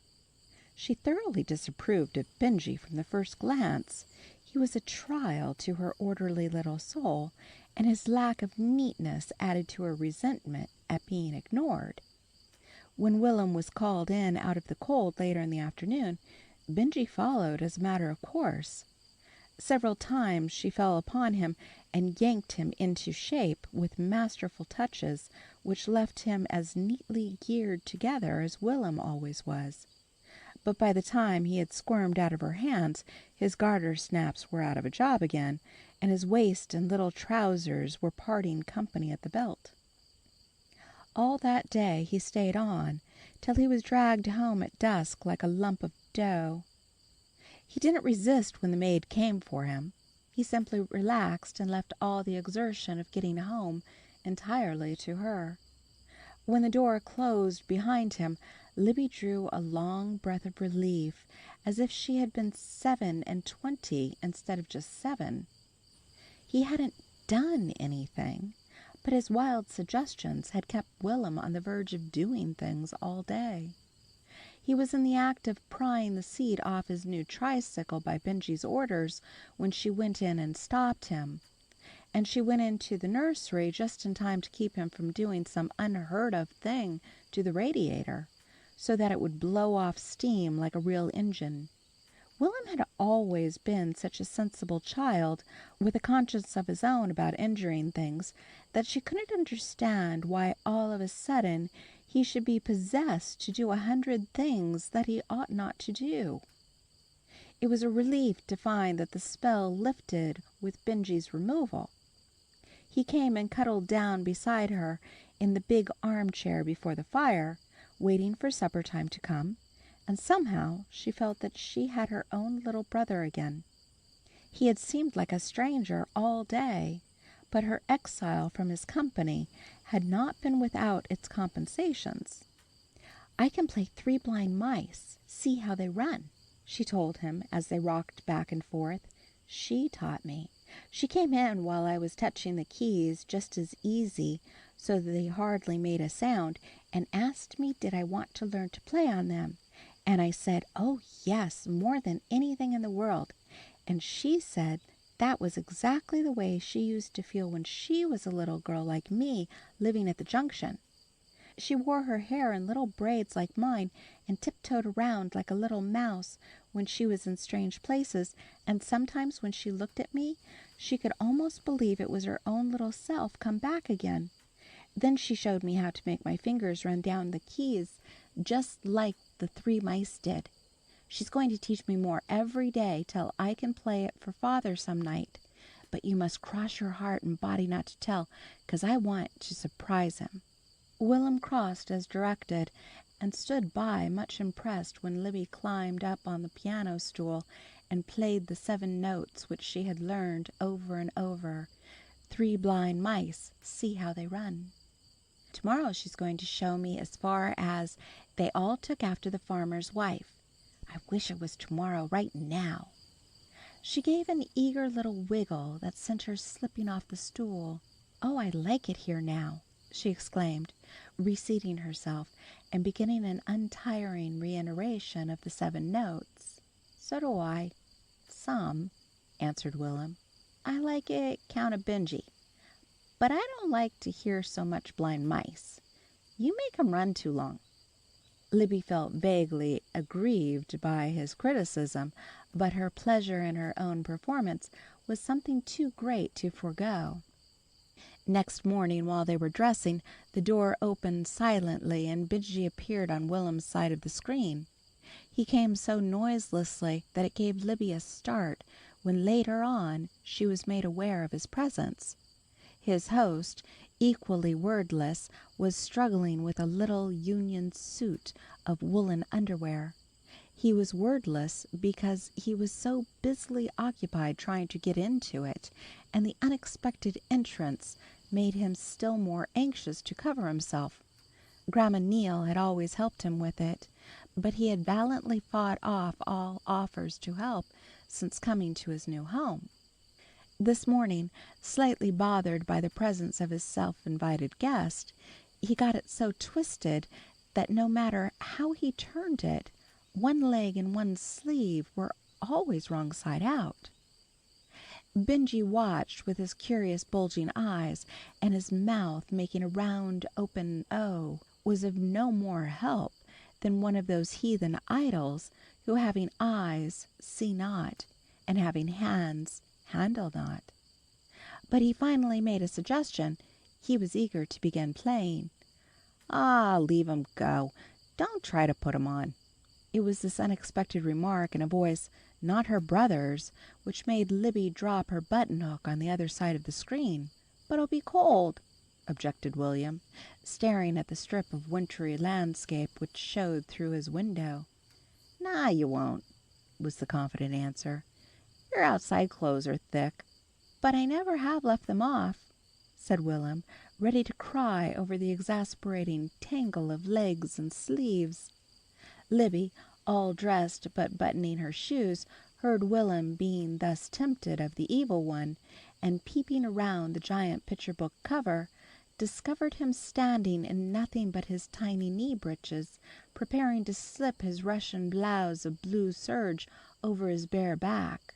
She thoroughly disapproved of Benjy from the first glance. He was a trial to her orderly little soul, and his lack of neatness added to her resentment at being ignored. When Will'm was called in out of the cold later in the afternoon, Benjy followed as a matter of course. Several times she fell upon him and yanked him into shape with masterful touches which left him as neatly geared together as Will'm always was. But by the time he had squirmed out of her hands, his garter snaps were out of a job again, and his waist and little trousers were parting company at the belt. All that day he stayed on, till he was dragged home at dusk like a lump of dough. He didn't resist when the maid came for him. He simply relaxed and left all the exertion of getting home entirely to her. When the door closed behind him, Libby drew a long breath of relief, as if she had been 27 instead of just 7. He hadn't done anything, but his wild suggestions had kept Will'm on the verge of doing things all day. He was in the act of prying the seat off his new tricycle by Benjy's orders when she went in and stopped him. And she went into the nursery just in time to keep him from doing some unheard-of thing to the radiator, so that it would blow off steam like a real engine. Will'm had always been such a sensible child, with a conscience of his own about injuring things, that she couldn't understand why all of a sudden he should be possessed to do 100 things that he ought not to do. It was a relief to find that the spell lifted with Benjy's removal. He came and cuddled down beside her in the big armchair before the fire, waiting for supper time to come, and somehow she felt that she had her own little brother again. He had seemed like a stranger all day, but her exile from his company had not been without its compensations. "I can play three blind mice. See how they run," she told him as they rocked back and forth. "She taught me. She came in while I was touching the keys just as easy, so that they hardly made a sound, and asked me did I want to learn to play on them. And I said, oh yes, more than anything in the world. And she said that was exactly the way she used to feel when she was a little girl like me living at the Junction. She wore her hair in little braids like mine, and tiptoed around like a little mouse when she was in strange places, and sometimes when she looked at me, she could almost believe it was her own little self come back again. Then she showed me how to make my fingers run down the keys just like the three mice did. She's going to teach me more every day till I can play it for Father some night. But you must cross your heart and body not to tell, 'cause I want to surprise him." Will'm crossed as directed, and stood by much impressed when Libby climbed up on the piano stool and played the 7 notes which she had learned over and over. "Three blind mice, see how they run." "Tomorrow she's going to show me as far as they all took after the farmer's wife. I wish it was tomorrow, right now." She gave an eager little wiggle that sent her slipping off the stool. "Oh, I like it here now," she exclaimed, reseating herself and beginning an untiring reiteration of the 7 notes. "So do I, some," answered Will'm. "I like it kind of bingy, but I don't like to hear so much blind mice. You make 'em run too long." Libby felt vaguely aggrieved by his criticism, but her pleasure in her own performance was something too great to forego. Next morning, while they were dressing, the door opened silently, and Bingy appeared on Will'm's side of the screen. He came so noiselessly that it gave Libby a start when later on she was made aware of his presence. His host, equally wordless, was struggling with a little union suit of woolen underwear. He was wordless because he was so busily occupied trying to get into it, and the unexpected entrance made him still more anxious to cover himself. Grandma Neal had always helped him with it, but he had valiantly fought off all offers to help since coming to his new home. This morning, slightly bothered by the presence of his self-invited guest, he got it so twisted that no matter how he turned it, one leg and one sleeve were always wrong side out. Benjy watched with his curious bulging eyes, and his mouth making a round open O was of no more help than one of those heathen idols who, having eyes, see not, and having hands, handle not. But he finally made a suggestion. He was eager to begin playing. "Ah, leave 'em go. Don't try to put 'em on." It was this unexpected remark in a voice not her brother's which made Libby drop her button-hook on the other side of the screen. "But it'll be cold," objected William, staring at the strip of wintry landscape which showed through his window. "Nah, you won't," was the confident answer. "Your outside clothes are thick." "But I never have left them off," said Will'm, ready to cry over the exasperating tangle of legs and sleeves. Libby, all dressed but buttoning her shoes, heard Will'm being thus tempted of the evil one, and peeping around the giant picture book cover, discovered him standing in nothing but his tiny knee breeches, preparing to slip his Russian blouse of blue serge over his bare back.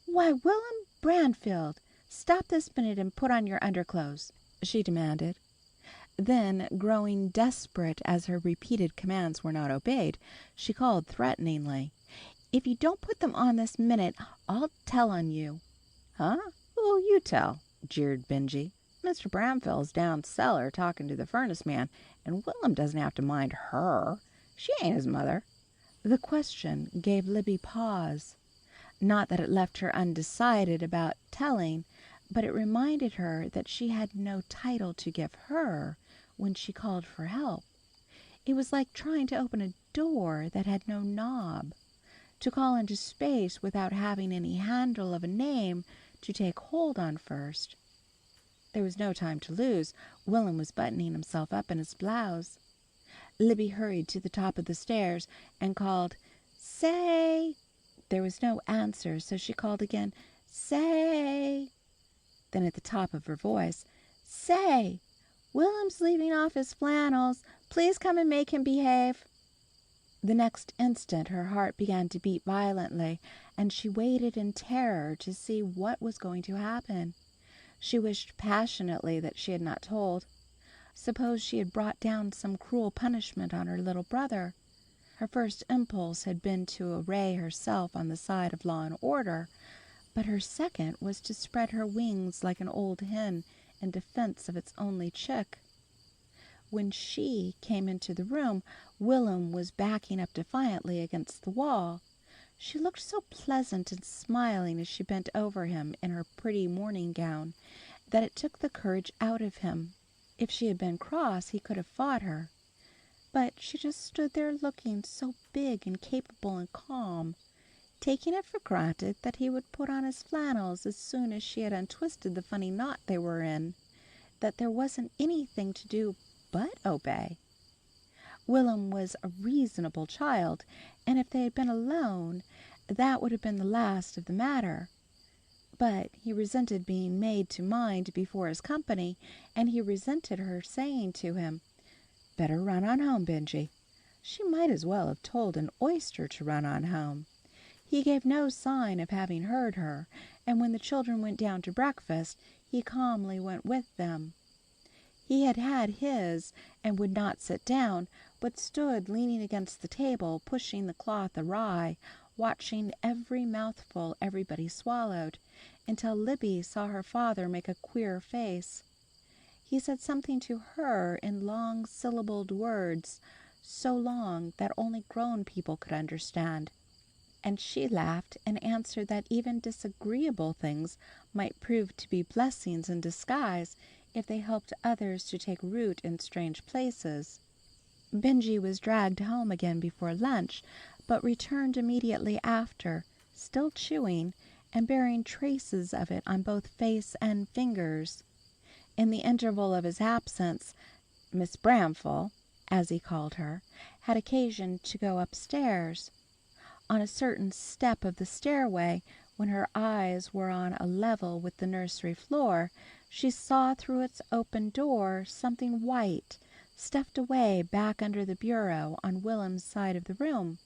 "Why, Will'm Branfield, stop this minute and put on your underclothes," she demanded. Then, growing desperate as her repeated commands were not obeyed, she called threateningly, "If you don't put them on this minute, I'll tell on you." "Huh? Who'll you tell?" jeered Benjy. "Mr. Bramfield's down cellar talking to the furnace man, and Will'm doesn't have to mind her. She ain't his mother." The question gave Libby pause. Not that it left her undecided about telling, but it reminded her that she had no title to give her when she called for help. It was like trying to open a door that had no knob, to call into space without having any handle of a name to take hold on first. There was no time to lose. Will'm was buttoning himself up in his blouse. Libby hurried to the top of the stairs and called, "Say!" There was no answer, so she called again, "Say!" Then at the top of her voice, "Say! Will'm's leaving off his flannels. Please come and make him behave." The next instant her heart began to beat violently, and she waited in terror to see what was going to happen. She wished passionately that she had not told. Suppose she had brought down some cruel punishment on her little brother. Her first impulse had been to array herself on the side of law and order, but her second was to spread her wings like an old hen in defense of its only chick. When she came into the room, Will'm was backing up defiantly against the wall. She looked so pleasant and smiling as she bent over him in her pretty morning gown that it took the courage out of him. If she had been cross, he could have fought her. But she just stood there looking so big and capable and calm, taking it for granted that he would put on his flannels as soon as she had untwisted the funny knot they were in, that there wasn't anything to do but obey. Will'm was a reasonable child, and if they had been alone, that would have been the last of the matter. But he resented being made to mind before his company, and he resented her saying to him, "Better run on home, Benjy." She might as well have told an oyster to run on home. He gave no sign of having heard her, and when the children went down to breakfast, he calmly went with them. He had had his, and would not sit down, but stood leaning against the table, pushing the cloth awry, watching every mouthful everybody swallowed, until Libby saw her father make a queer face. He said something to her in long syllabled words, so long that only grown people could understand, and she laughed and answered that even disagreeable things might prove to be blessings in disguise if they helped others to take root in strange places. Benjy was dragged home again before lunch, but returned immediately after, still chewing, and bearing traces of it on both face and fingers. In the interval of his absence, Miss Bramfell, as he called her, had occasion to go upstairs. On a certain step of the stairway, when her eyes were on a level with the nursery floor, she saw through its open door something white, stuffed away back under the bureau on Will'm's side of the room.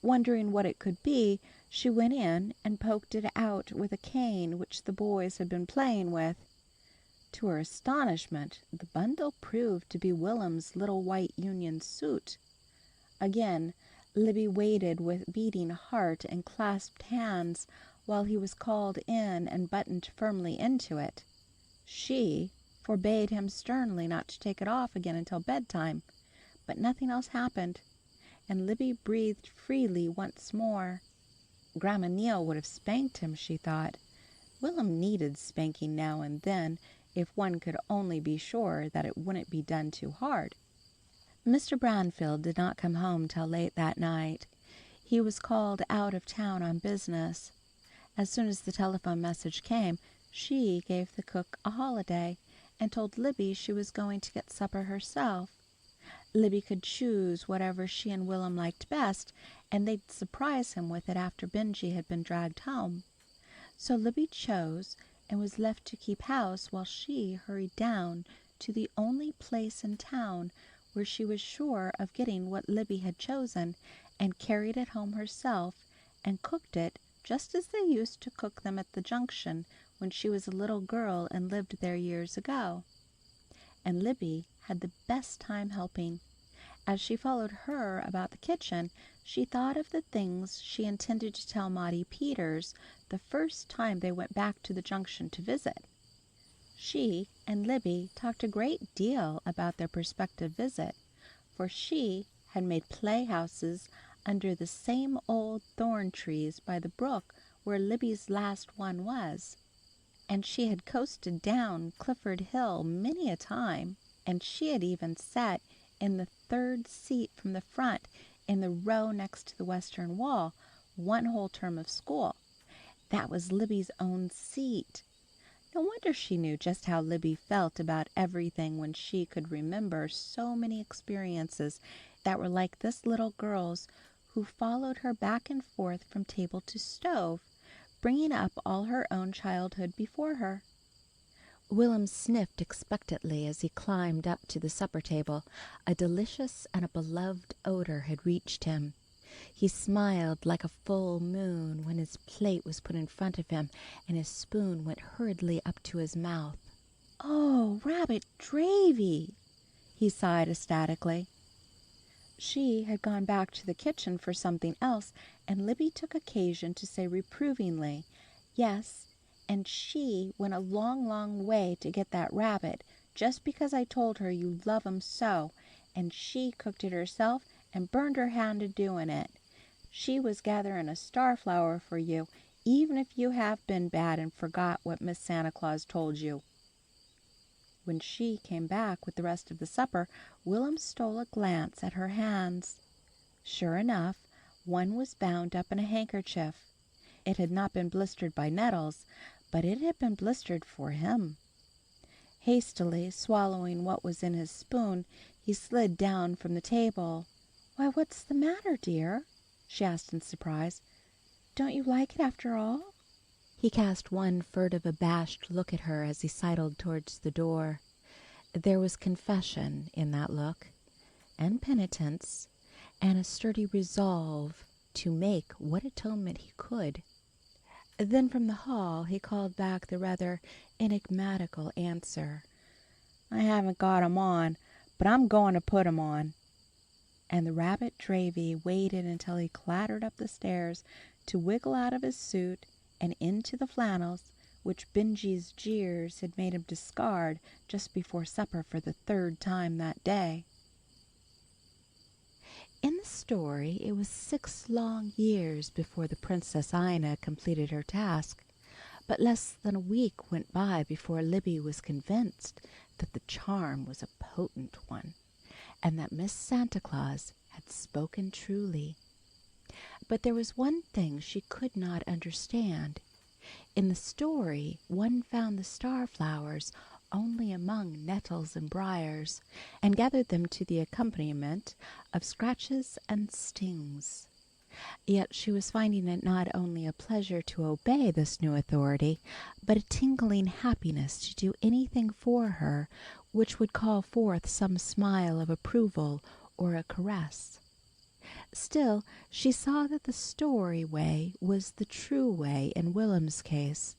Wondering what it could be, she went in and poked it out with a cane which the boys had been playing with. To her astonishment, the bundle proved to be Will'm's little white union suit. Again Libby waited with beating heart and clasped hands while he was called in and buttoned firmly into it. She forbade him sternly not to take it off again until bedtime, but nothing else happened, and Libby breathed freely once more. Grandma Neal would have spanked him, she thought. Will'm needed spanking now and then, if one could only be sure that it wouldn't be done too hard. Mr. Branfield did not come home till late that night. He was called out of town on business. As soon as the telephone message came, she gave the cook a holiday, and told Libby she was going to get supper herself. Libby could choose whatever she and Will'm liked best, and they'd surprise him with it after Benjy had been dragged home. So Libby chose, and was left to keep house while she hurried down to the only place in town where she was sure of getting what Libby had chosen, and carried it home herself, and cooked it just as they used to cook them at the Junction when she was a little girl and lived there years ago. And Libby had the best time helping. As she followed her about the kitchen, she thought of the things she intended to tell Maudie Peters the first time they went back to the Junction to visit. She and Libby talked a great deal about their prospective visit, for she had made playhouses under the same old thorn trees by the brook where Libby's last one was. and she had coasted down Clifford Hill many a time, and she had even sat in the third seat from the front in the row next to the western wall one whole term of school. That was Libby's own seat. No wonder she knew just how Libby felt about everything when she could remember so many experiences that were like this little girl's, who followed her back and forth from table to stove, bringing up all her own childhood before her. Will'm sniffed expectantly as he climbed up to the supper table. A delicious and a beloved odor had reached him. He smiled like a full moon when his plate was put in front of him and his spoon went hurriedly up to his mouth. "Oh, rabbit dravy!" he sighed ecstatically. She had gone back to the kitchen for something else, and Libby took occasion to say reprovingly, "Yes, and she went a long, long way to get that rabbit, just because I told her you love 'em so, and she cooked it herself and burned her hand a doing it. She was gathering a starflower for you, even if you have been bad and forgot what Miss Santa Claus told you." When she came back with the rest of the supper, Will'm stole a glance at her hands. Sure enough, one was bound up in a handkerchief. It had not been blistered by nettles, but it had been blistered for him. Hastily swallowing what was in his spoon, he slid down from the table. "Why, what's the matter, dear?" she asked in surprise. "Don't you like it after all?" He cast one furtive, abashed look at her as he sidled towards the door. There was confession in that look, and penitence, and a sturdy resolve to make what atonement he could. Then from the hall he called back the rather enigmatical answer, "I haven't got 'em on, but I'm going to put 'em on." And the rabbit Dravy waited until he clattered up the stairs to wiggle out of his suit and into the flannels, which Benjy's jeers had made him discard just before supper for the third time that day. In the story, it was 6 long years before the Princess Ina completed her task, but less than a week went by before Libby was convinced that the charm was a potent one, and that Miss Santa Claus had spoken truly. But there was one thing she could not understand. In the story, one found the star-flowers only among nettles and briars, and gathered them to the accompaniment of scratches and stings. Yet she was finding it not only a pleasure to obey this new authority, but a tingling happiness to do anything for her which would call forth some smile of approval or a caress. Still, she saw that the story way was the true way in Will'm's case,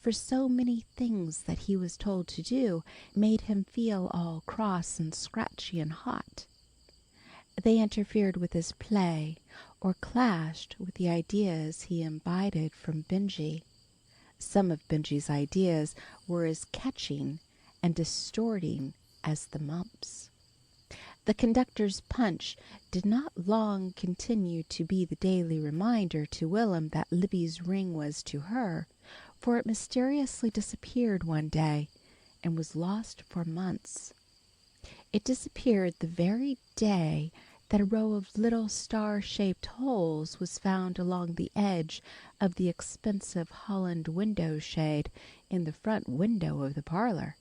for so many things that he was told to do made him feel all cross and scratchy and hot. They interfered with his play, or clashed with the ideas he imbibed from Benjy. Some of Benjy's ideas were as catching and distorting as the mumps. The conductor's punch did not long continue to be the daily reminder to Will'm that Libby's ring was to her, for it mysteriously disappeared one day and was lost for months. It disappeared the very day that a row of little star-shaped holes was found along the edge of the expensive Holland window shade in the front window of the parlor.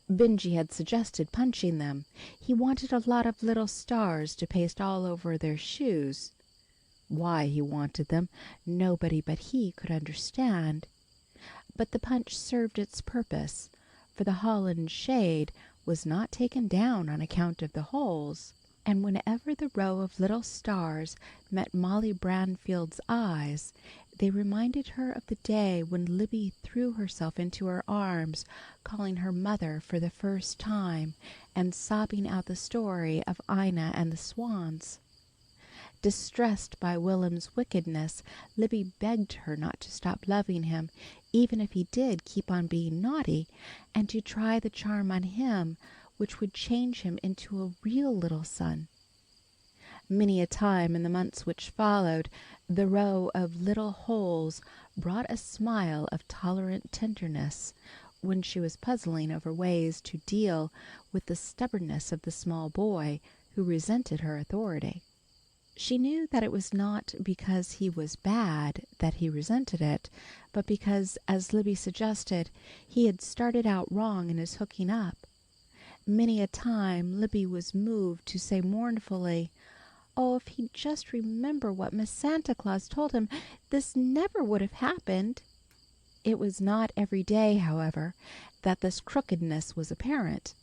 Benjy had suggested punching them. He wanted a lot of little stars to paste all over their shoes. Why he wanted them, nobody but he could understand. But the punch served its purpose, for the Holland shade was not taken down on account of the holes, and whenever the row of little stars met Molly Branfield's eyes, they reminded her of the day when Libby threw herself into her arms, calling her mother for the first time, and sobbing out the story of Ina and the swans. Distressed by Will'm's wickedness, Libby begged her not to stop loving him, even if he did keep on being naughty, and to try the charm on him which would change him into a real little son. Many a time in the months which followed, the row of little holes brought a smile of tolerant tenderness when she was puzzling over ways to deal with the stubbornness of the small boy who resented her authority. She knew that it was not because he was bad that he resented it, but because, as Libby suggested, he had started out wrong in his hooking up. Many a time Libby was moved to say mournfully, "Oh, if he'd just remember what Miss Santa Claus told him, this never would have happened." It was not every day, however, that this crookedness was apparent.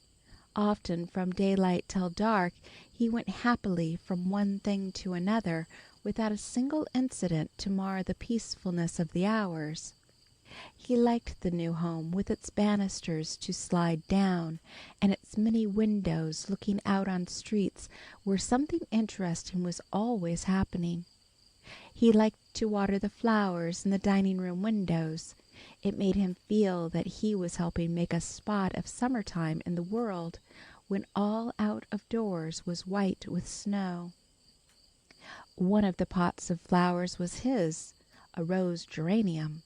Often from daylight till dark he went happily from one thing to another without a single incident to mar the peacefulness of the hours. He liked the new home with its banisters to slide down, and its many windows looking out on streets where something interesting was always happening. He liked to water the flowers in the dining room windows. It made him feel that he was helping make a spot of summertime in the world when all out of doors was white with snow. One of the pots of flowers was his, a rose geranium.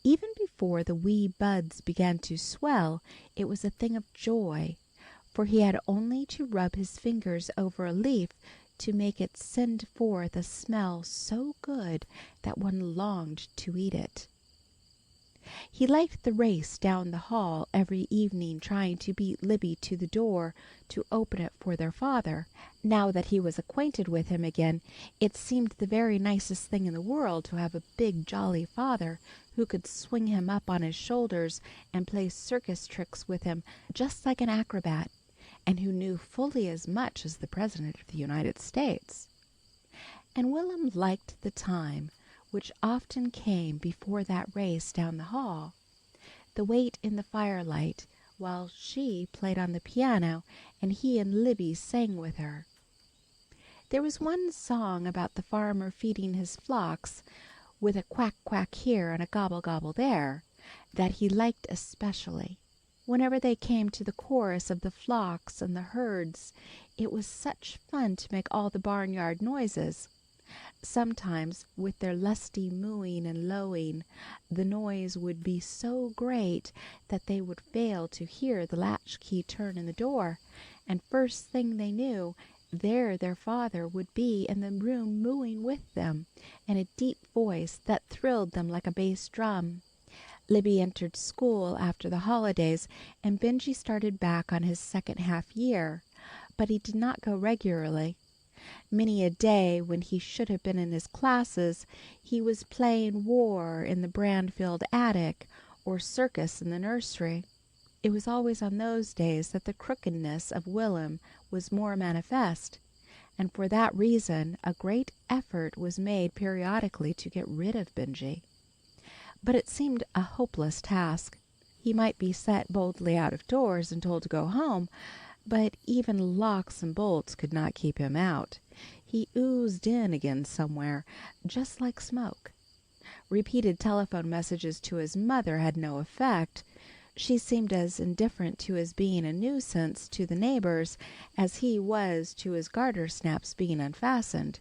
Even before the wee buds began to swell, it was a thing of joy, for he had only to rub his fingers over a leaf to make it send forth a smell so good that one longed to eat it. He liked the race down the hall every evening trying to beat Libby to the door to open it for their father. Now that he was acquainted with him again, it seemed the very nicest thing in the world to have a big jolly father who could swing him up on his shoulders and play circus tricks with him just like an acrobat, and who knew fully as much as the President of the United States. And Will'm liked the time which often came before that race down the hall, the wait in the firelight while she played on the piano and he and Libby sang with her. There was one song about the farmer feeding his flocks with a quack quack here and a gobble gobble there that he liked especially. Whenever they came to the chorus of the flocks and the herds, it was such fun to make all the barnyard noises. Sometimes, with their lusty mooing and lowing, the noise would be so great that they would fail to hear the latchkey turn in the door, and first thing they knew, there their father would be in the room mooing with them, in a deep voice that thrilled them like a bass drum. Libby entered school after the holidays, and Benjy started back on his second half year, but he did not go regularly. Many a day when he should have been in his classes, he was playing war in the Branfield attic or circus in the nursery. It was always on those days that the crookedness of Will'm was more manifest, and for that reason a great effort was made periodically to get rid of Benjy. But it seemed a hopeless task. He might be set boldly out of doors and told to go home, but even locks and bolts could not keep him out. He oozed in again somewhere, just like smoke. Repeated telephone messages to his mother had no effect. She seemed as indifferent to his being a nuisance to the neighbors as he was to his garter snaps being unfastened.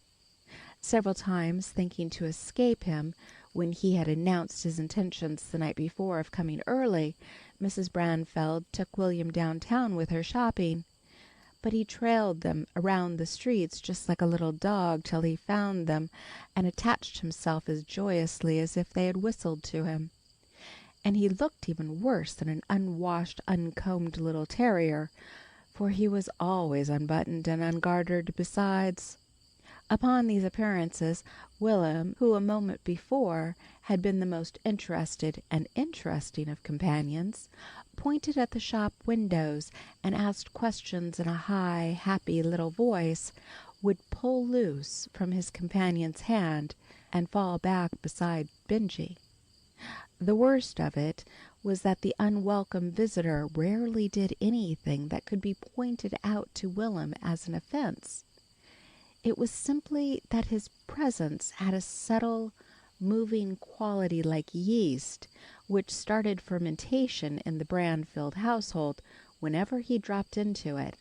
Several times, thinking to escape him, when he had announced his intentions the night before of coming early, Mrs. Branfield took William downtown with her shopping. But he trailed them around the streets just like a little dog till he found them and attached himself as joyously as if they had whistled to him. And he looked even worse than an unwashed, uncombed little terrier, for he was always unbuttoned and ungartered besides. Upon these appearances, Will'm, who a moment before had been the most interested and interesting of companions, pointed at the shop windows and asked questions in a high, happy little voice, would pull loose from his companion's hand and fall back beside Benjy. The worst of it was that the unwelcome visitor rarely did anything that could be pointed out to Will'm as an offense. It was simply that his presence had a subtle, moving quality like yeast, which started fermentation in the Branfield household whenever he dropped into it.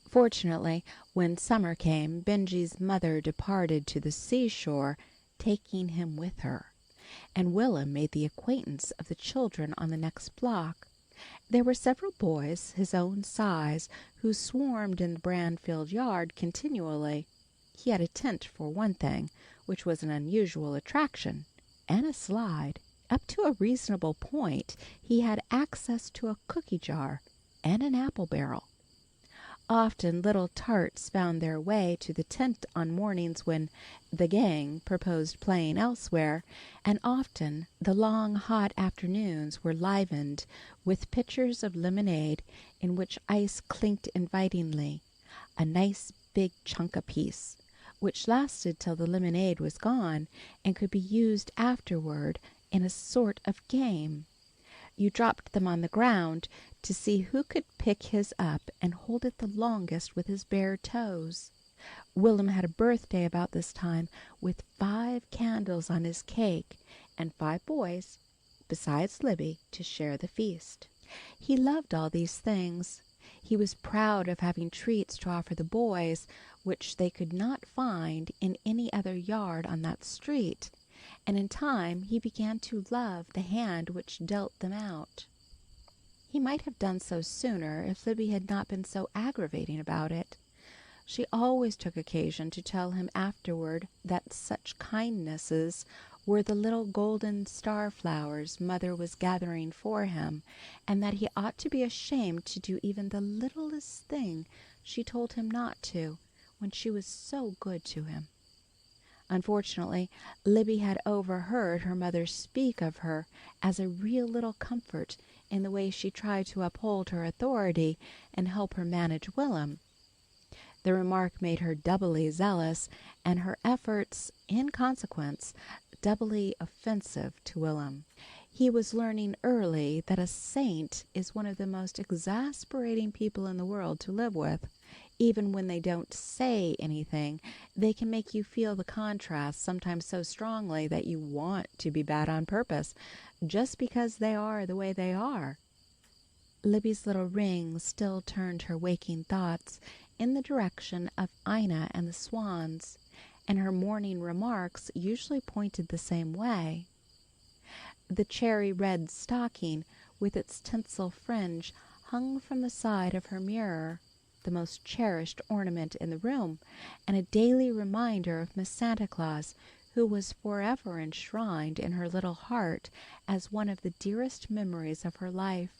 Fortunately, when summer came, Benjy's mother departed to the seashore, taking him with her, and Will'm made the acquaintance of the children on the next block. There were several boys his own size who swarmed in the Branfield yard continually. He had a tent for one thing, which was an unusual attraction, and a slide. Up to a reasonable point he had access to a cookie jar and an apple barrel. Often little tarts found their way to the tent on mornings when "the gang" proposed playing elsewhere, and often the long hot afternoons were livened with pitchers of lemonade in which ice clinked invitingly, a nice big chunk apiece, which lasted till the lemonade was gone and could be used afterward in a sort of game. You dropped them on the ground to see who could pick his up and hold it the longest with his bare toes. Will'm had a birthday about this time, with 5 candles on his cake, and 5 boys, besides Libby, to share the feast. He loved all these things. He was proud of having treats to offer the boys, which they could not find in any other yard on that street, and in time he began to love the hand which dealt them out. He might have done so sooner if Libby had not been so aggravating about it. She always took occasion to tell him afterward that such kindnesses were the little golden star flowers Mother was gathering for him, and that he ought to be ashamed to do even the littlest thing she told him not to, when she was so good to him. Unfortunately, Libby had overheard her mother speak of her as a real little comfort in the way she tried to uphold her authority and help her manage Will'm. The remark made her doubly zealous, and her efforts, in consequence, doubly offensive to Will'm. He was learning early that a saint is one of the most exasperating people in the world to live with. Even when they don't say anything, they can make you feel the contrast sometimes so strongly that you want to be bad on purpose, just because they are the way they are. Libby's little ring still turned her waking thoughts in the direction of Ina and the swans, and her morning remarks usually pointed the same way. The cherry red stocking with its tinsel fringe hung from the side of her mirror, the most cherished ornament in the room, and a daily reminder of Miss Santa Claus, who was forever enshrined in her little heart as one of the dearest memories of her life.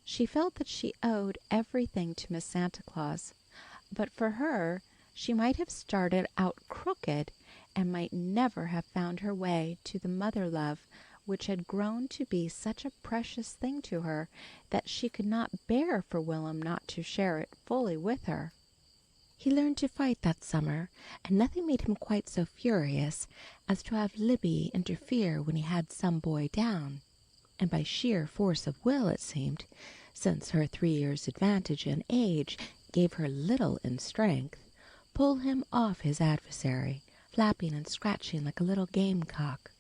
She felt that she owed everything to Miss Santa Claus. But for her, she might have started out crooked, and might never have found her way to the mother love which had grown to be such a precious thing to her that she could not bear for Will'm not to share it fully with her. He learned to fight that summer, and nothing made him quite so furious as to have Libby interfere when he had some boy down, and by sheer force of will, it seemed, since her 3 years' advantage in age gave her little in strength, pull him off his adversary, flapping and scratching like a little gamecock.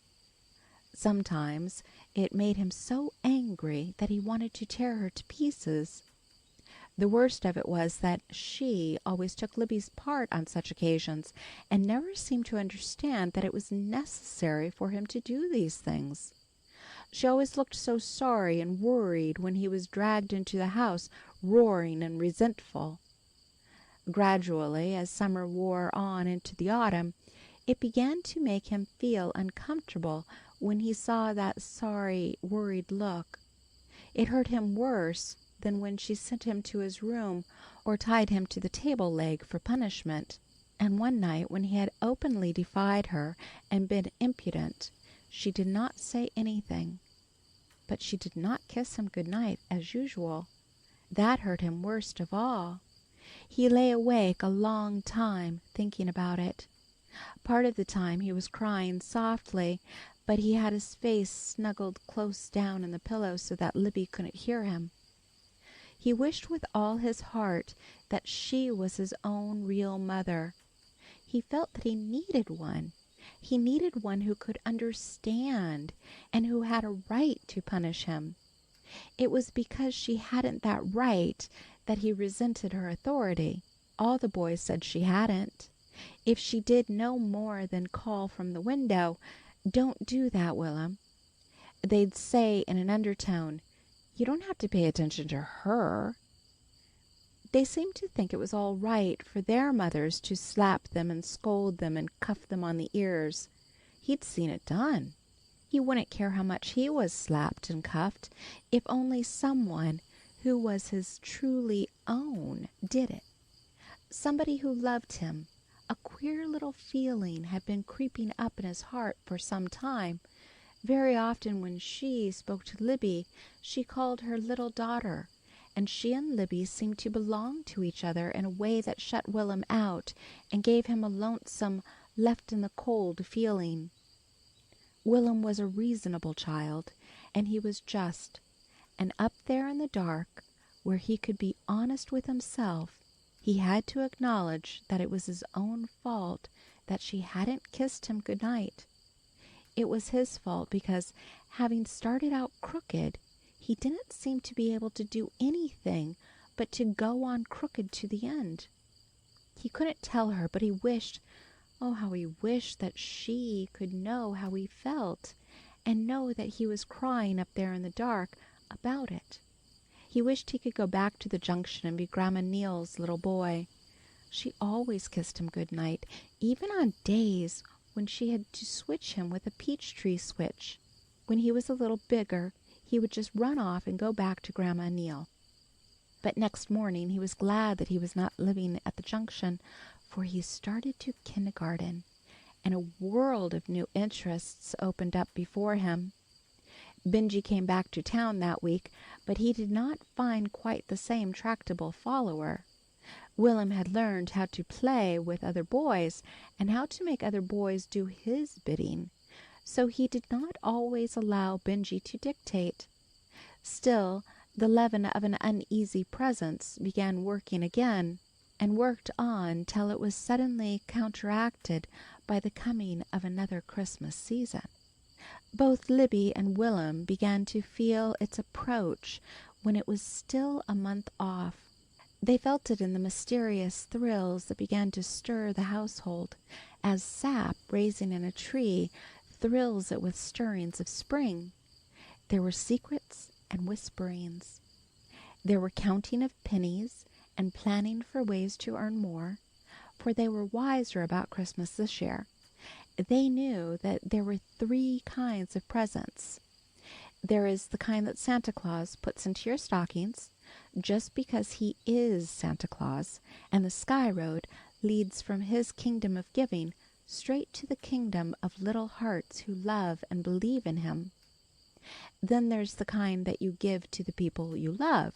Sometimes it made him so angry that he wanted to tear her to pieces. The worst of it was that she always took Libby's part on such occasions, and never seemed to understand that it was necessary for him to do these things. She always looked so sorry and worried when he was dragged into the house, roaring and resentful. Gradually, as summer wore on into the autumn, it began to make him feel uncomfortable when he saw that sorry, worried look. It hurt him worse than when she sent him to his room or tied him to the table leg for punishment. And one night when he had openly defied her and been impudent, she did not say anything. But she did not kiss him good night as usual. That hurt him worst of all. He lay awake a long time thinking about it. Part of the time he was crying softly, but he had his face snuggled close down in the pillow so that Libby couldn't hear him. He wished with all his heart that she was his own real mother. He felt that he needed one. He needed one who could understand, and who had a right to punish him. It was because she hadn't that right that he resented her authority. All the boys said she hadn't. If she did no more than call from the window, "Don't do that, Will'm," they'd say in an undertone, "You don't have to pay attention to her." They seemed to think it was all right for their mothers to slap them and scold them and cuff them on the ears. He'd seen it done. He wouldn't care how much he was slapped and cuffed, if only someone who was his truly own did it. Somebody who loved him. A queer little feeling had been creeping up in his heart for some time. Very often when she spoke to Libby, she called her little daughter, and she and Libby seemed to belong to each other in a way that shut Will'm out and gave him a lonesome, left-in-the-cold feeling. Will'm was a reasonable child, and he was just, and up there in the dark, where he could be honest with himself, he had to acknowledge that it was his own fault that she hadn't kissed him good night. It was his fault because, having started out crooked, he didn't seem to be able to do anything but to go on crooked to the end. He couldn't tell her, but he wished, oh, how he wished that she could know how he felt, and know that he was crying up there in the dark about it. He wished he could go back to the Junction and be Grandma Neal's little boy. She always kissed him good night, even on days when she had to switch him with a peach tree switch. When he was a little bigger, he would just run off and go back to Grandma Neal. But next morning he was glad that he was not living at the Junction, for he started to kindergarten, and a world of new interests opened up before him. Benjy came back to town that week, but he did not find quite the same tractable follower. Will'm had learned how to play with other boys, and how to make other boys do his bidding, so he did not always allow Benjy to dictate. Still, the leaven of an uneasy presence began working again, and worked on till it was suddenly counteracted by the coming of another Christmas season. Both Libby and Will'm began to feel its approach when it was still a month off. They felt it in the mysterious thrills that began to stir the household, as sap raising in a tree thrills it with stirrings of spring. There were secrets and whisperings. There were counting of pennies and planning for ways to earn more, for they were wiser about Christmas this year. They knew that there were 3 kinds of presents. There is the kind that Santa Claus puts into your stockings, just because he is Santa Claus, and the Sky Road leads from his kingdom of giving straight to the kingdom of little hearts who love and believe in him. Then there's the kind that you give to the people you love,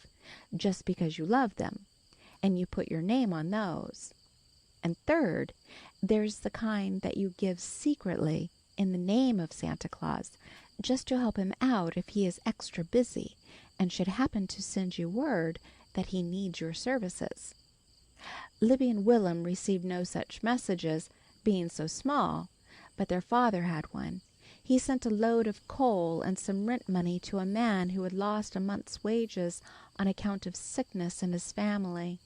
just because you love them, and you put your name on those. And third, there's the kind that you give secretly in the name of Santa Claus, just to help him out if he is extra busy and should happen to send you word that he needs your services. Libby and Will'm received no such messages, being so small, but their father had one. He sent a load of coal and some rent money to a man who had lost a month's wages on account of sickness in his family,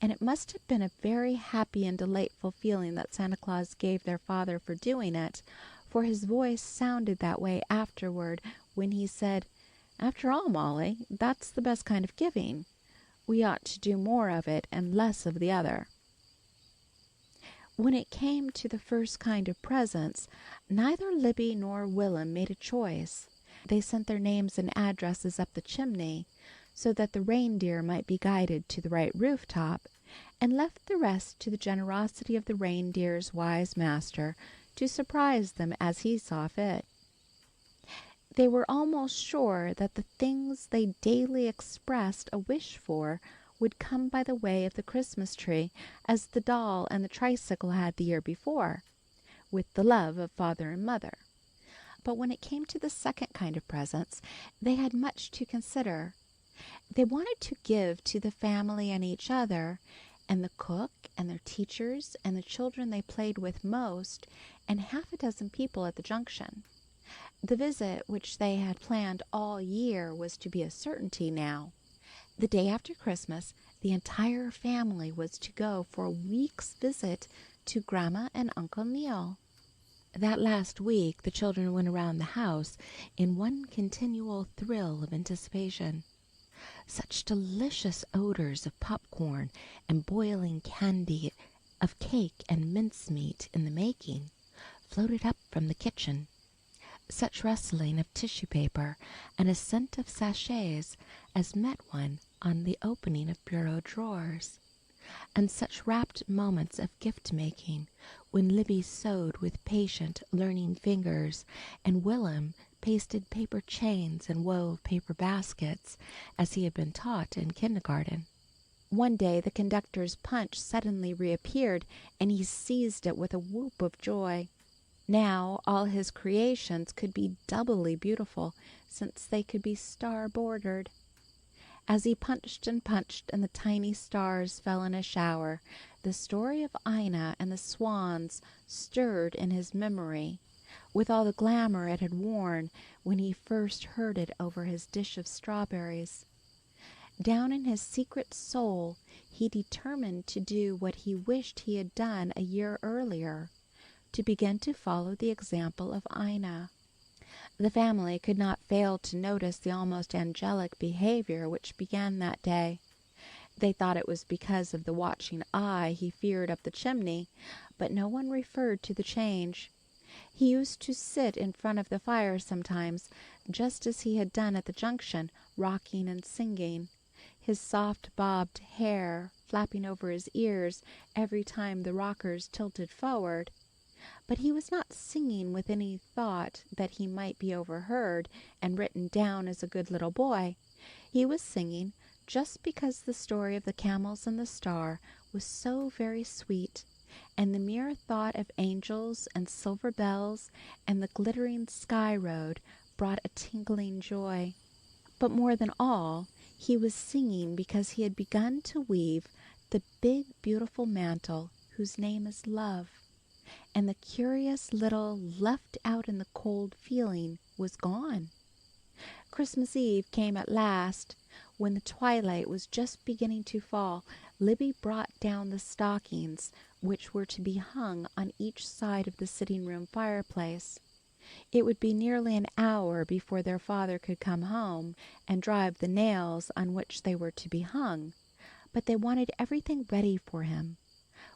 and it must have been a very happy and delightful feeling that Santa Claus gave their father for doing it, for his voice sounded that way afterward when he said, "After all, Molly, that's the best kind of giving. We ought to do more of it and less of the other." When it came to the first kind of presents, neither Libby nor Will'm made a choice. They sent their names and addresses up the chimney, so that the reindeer might be guided to the right rooftop, and left the rest to the generosity of the reindeer's wise master to surprise them as he saw fit. They were almost sure that the things they daily expressed a wish for would come by the way of the Christmas tree, as the doll and the tricycle had the year before, with the love of father and mother. But when it came to the second kind of presents, they had much to consider. They wanted to give to the family and each other, and the cook and their teachers and the children they played with most, and 6 people at the Junction. The visit which they had planned all year was to be a certainty now. The day after Christmas, the entire family was to go for a week's visit to Grandma and Uncle Neil. That last week the children went around the house in one continual thrill of anticipation. Such delicious odors of popcorn and boiling candy, of cake and mincemeat in the making, floated up from the kitchen. Such rustling of tissue paper and a scent of sachets as met one on the opening of bureau drawers, and such rapt moments of gift-making when Libby sewed with patient, learning fingers, and Will'm pasted paper chains and wove paper baskets as he had been taught in kindergarten. One day the conductor's punch suddenly reappeared, and he seized it with a whoop of joy. Now all his creations could be doubly beautiful, since they could be star-bordered. As he punched and the tiny stars fell in a shower, the story of Ina and the swans stirred in his memory, with all the glamour it had worn when he first heard it over his dish of strawberries. Down in his secret soul he determined to do what he wished he had done a year earlier, to begin to follow the example of Ina. The family could not fail to notice the almost angelic behavior which began that day. They thought it was because of the watching eye he feared up the chimney, but no one referred to the change. He used to sit in front of the fire sometimes, just as he had done at the Junction, rocking and singing, his soft bobbed hair flapping over his ears every time the rockers tilted forward. But he was not singing with any thought that he might be overheard and written down as a good little boy. He was singing just because the story of the camels and the star was so very sweet, and the mere thought of angels and silver bells and the glittering sky road brought a tingling joy. But more than all, he was singing because he had begun to weave the big beautiful mantle whose name is love. And the curious little left out in the cold feeling was gone. Christmas Eve came at last. When the twilight was just beginning to fall, Libby brought down the stockings which were to be hung on each side of the sitting-room fireplace. It would be nearly an hour before their father could come home and drive the nails on which they were to be hung, but they wanted everything ready for him.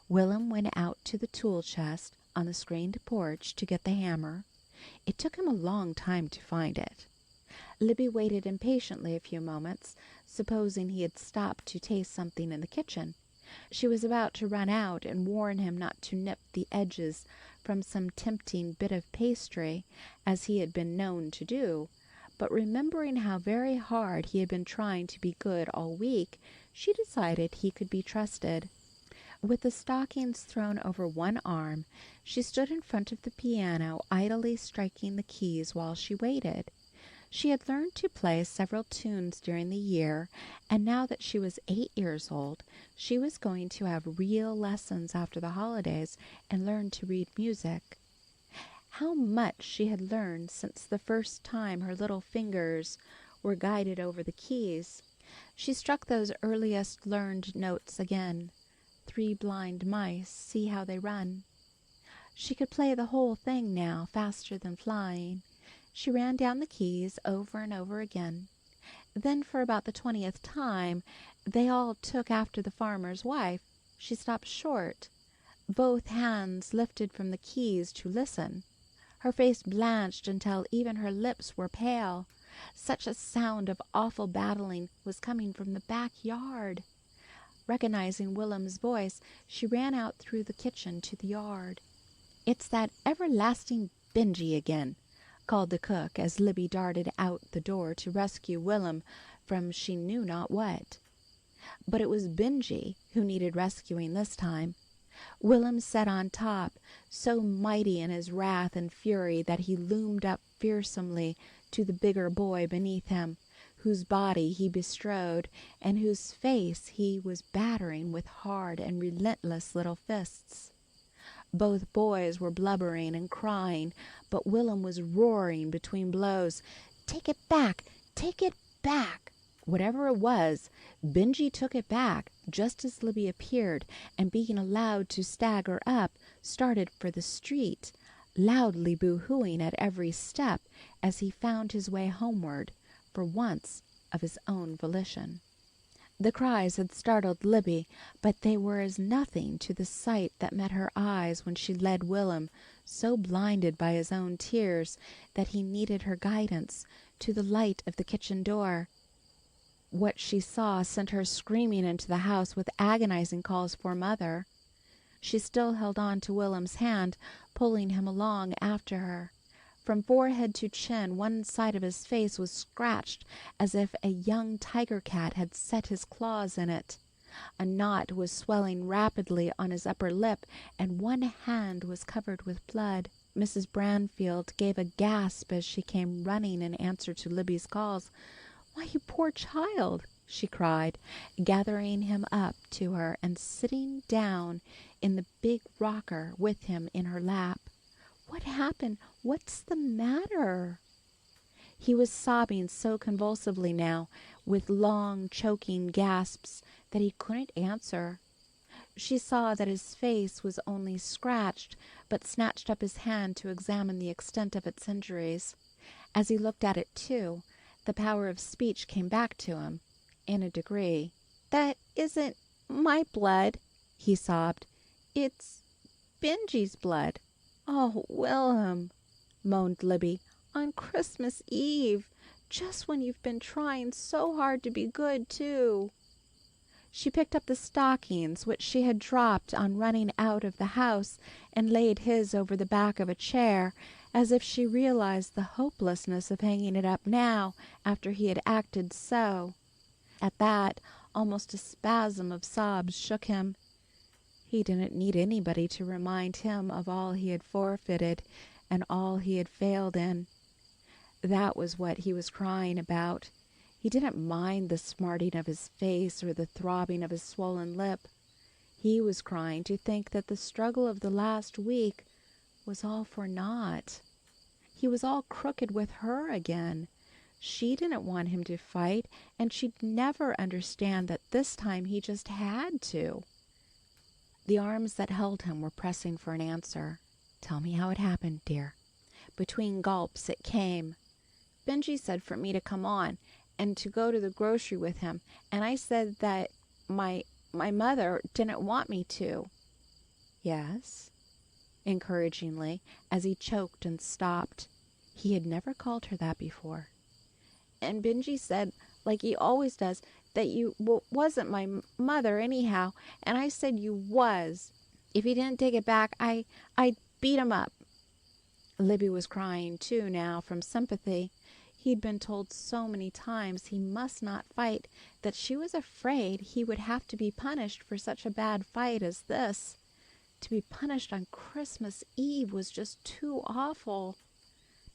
Will'm went out to the tool chest on the screened porch to get the hammer. It took him a long time to find it. Libby waited impatiently a few moments, supposing he had stopped to taste something in the kitchen. She was about to run out and warn him not to nip the edges from some tempting bit of pastry, as he had been known to do, but remembering how very hard he had been trying to be good all week, she decided he could be trusted. With the stockings thrown over one arm, she stood in front of the piano, idly striking the keys while she waited. She had learned to play several tunes during the year, and now that she was 8 years old, she was going to have real lessons after the holidays and learn to read music. How much she had learned since the first time her little fingers were guided over the keys. She struck those earliest learned notes again. 3 blind mice, see how they run. She could play the whole thing now, faster than flying. She ran down the keys over and over again. Then for about the 20th time, they all took after the farmer's wife. She stopped short, both hands lifted from the keys to listen. Her face blanched until even her lips were pale. Such a sound of awful battling was coming from the backyard. Recognizing Will'm's voice, she ran out through the kitchen to the yard. "It's that everlasting Benjy again," called the cook as Libby darted out the door to rescue Will'm from she knew not what. But it was Benjy who needed rescuing this time. Will'm sat on top, so mighty in his wrath and fury that he loomed up fearsomely to the bigger boy beneath him, whose body he bestrode, and whose face he was battering with hard and relentless little fists. Both boys were blubbering and crying, but Will'm was roaring between blows, "Take it back! Take it back!" Whatever it was, Benjy took it back just as Libby appeared, and being allowed to stagger up, started for the street, loudly boo-hooing at every step as he found his way homeward, for once of his own volition. The cries had startled Libby, but they were as nothing to the sight that met her eyes when she led Will'm, so blinded by his own tears that he needed her guidance, to the light of the kitchen door. What she saw sent her screaming into the house with agonizing calls for mother. She still held on to Will'm's hand, pulling him along after her. From forehead to chin, one side of his face was scratched as if a young tiger cat had set his claws in it. A knot was swelling rapidly on his upper lip, and one hand was covered with blood. Mrs. Branfield gave a gasp as she came running in answer to Libby's calls. "Why, you poor child!" she cried, gathering him up to her and sitting down in the big rocker with him in her lap. "What happened? What's the matter?" He was sobbing so convulsively now, with long, choking gasps, that he couldn't answer. She saw that his face was only scratched, but snatched up his hand to examine the extent of its injuries. As he looked at it, too, the power of speech came back to him, in a degree. "That isn't my blood," he sobbed. "It's Benjy's blood." "Oh, Will'm," moaned Libby, "on Christmas Eve, just when you've been trying so hard to be good, too." She picked up the stockings which she had dropped on running out of the house, and laid his over the back of a chair, as if she realized the hopelessness of hanging it up now, after he had acted so. At that, almost a spasm of sobs shook him. He didn't need anybody to remind him of all he had forfeited and all he had failed in. That was what he was crying about. He didn't mind the smarting of his face or the throbbing of his swollen lip. He was crying to think that the struggle of the last week was all for naught. He was all crooked with her again. She didn't want him to fight, and she'd never understand that this time he just had to. The arms that held him were pressing for an answer. "Tell me how it happened, dear." Between gulps it came. "Benjy said for me to come on, and to go to the grocery with him, and I said that my mother didn't want me to." "Yes?" encouragingly, as he choked and stopped. He had never called her that before. "And Benjy said, like he always does, that you wasn't my mother anyhow, and I said you was. If he didn't take it back, I'd beat him up." Libby was crying too now, from sympathy. He'd been told so many times he must not fight that she was afraid he would have to be punished for such a bad fight as this. To be punished on Christmas Eve was just too awful.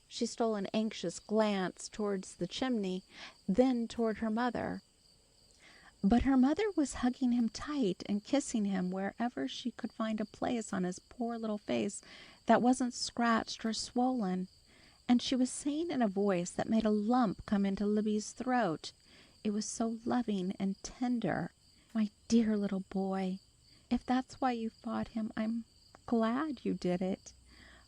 She stole an anxious glance towards the chimney, then toward her mother. But her mother was hugging him tight and kissing him wherever she could find a place on his poor little face that wasn't scratched or swollen. And she was saying in a voice that made a lump come into Libby's throat. It was so loving and tender. "My dear little boy, if that's why you fought him, I'm glad you did it.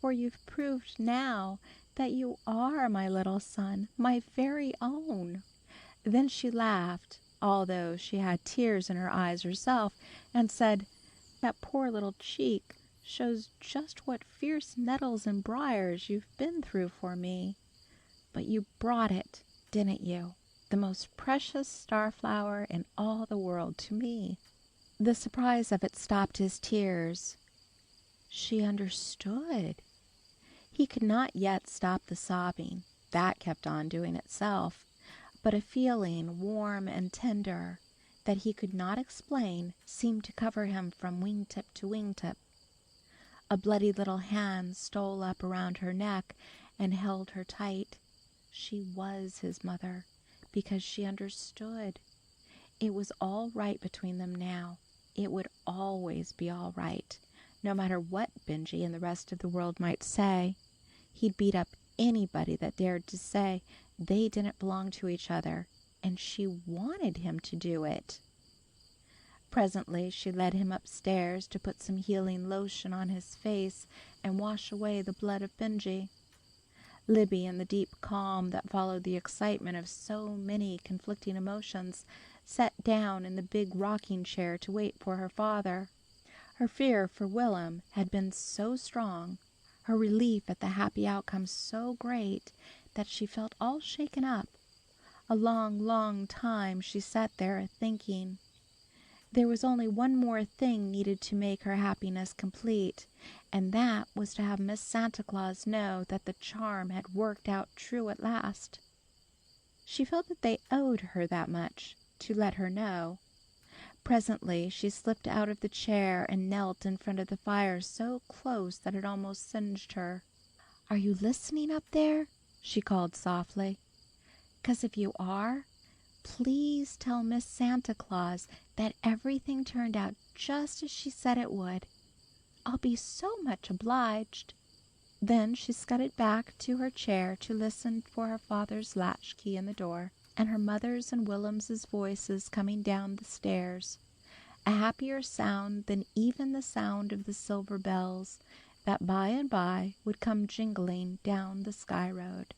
For you've proved now that you are my little son, my very own." Then she laughed, although she had tears in her eyes herself, and said, "That poor little cheek shows just what fierce nettles and briars you've been through for me. But you brought it, didn't you? The most precious starflower in all the world to me." The surprise of it stopped his tears. She understood. He could not yet stop the sobbing. That kept on doing itself. But a feeling, warm and tender, that he could not explain, seemed to cover him from wingtip to wingtip. A bloody little hand stole up around her neck and held her tight. She was his mother, because she understood. It was all right between them now. It would always be all right, no matter what Benjy and the rest of the world might say. He'd beat up anybody that dared to say they didn't belong to each other. and she wanted him to do it. Presently she led him upstairs to put some healing lotion on his face and wash away the blood of Benjy. Libby, in the deep calm that followed the excitement of so many conflicting emotions, sat down in the big rocking chair to wait for her father. Her fear for Will'm had been so strong, her relief at the happy outcome so great, that she felt all shaken up. A long, long time she sat there thinking. There was only one more thing needed to make her happiness complete, and that was to have Miss Santa Claus know that the charm had worked out true at last. She felt that they owed her that much, to let her know. Presently she slipped out of the chair and knelt in front of the fire so close that it almost singed her. "Are you listening up there?" she called softly. "'Cause if you are, please tell Miss Santa Claus that everything turned out just as she said it would. I'll be so much obliged." Then she scudded back to her chair to listen for her father's latchkey in the door, and her mother's and Will'm's voices coming down the stairs, a happier sound than even the sound of the silver bells that by and by would come jingling down the Sky Road.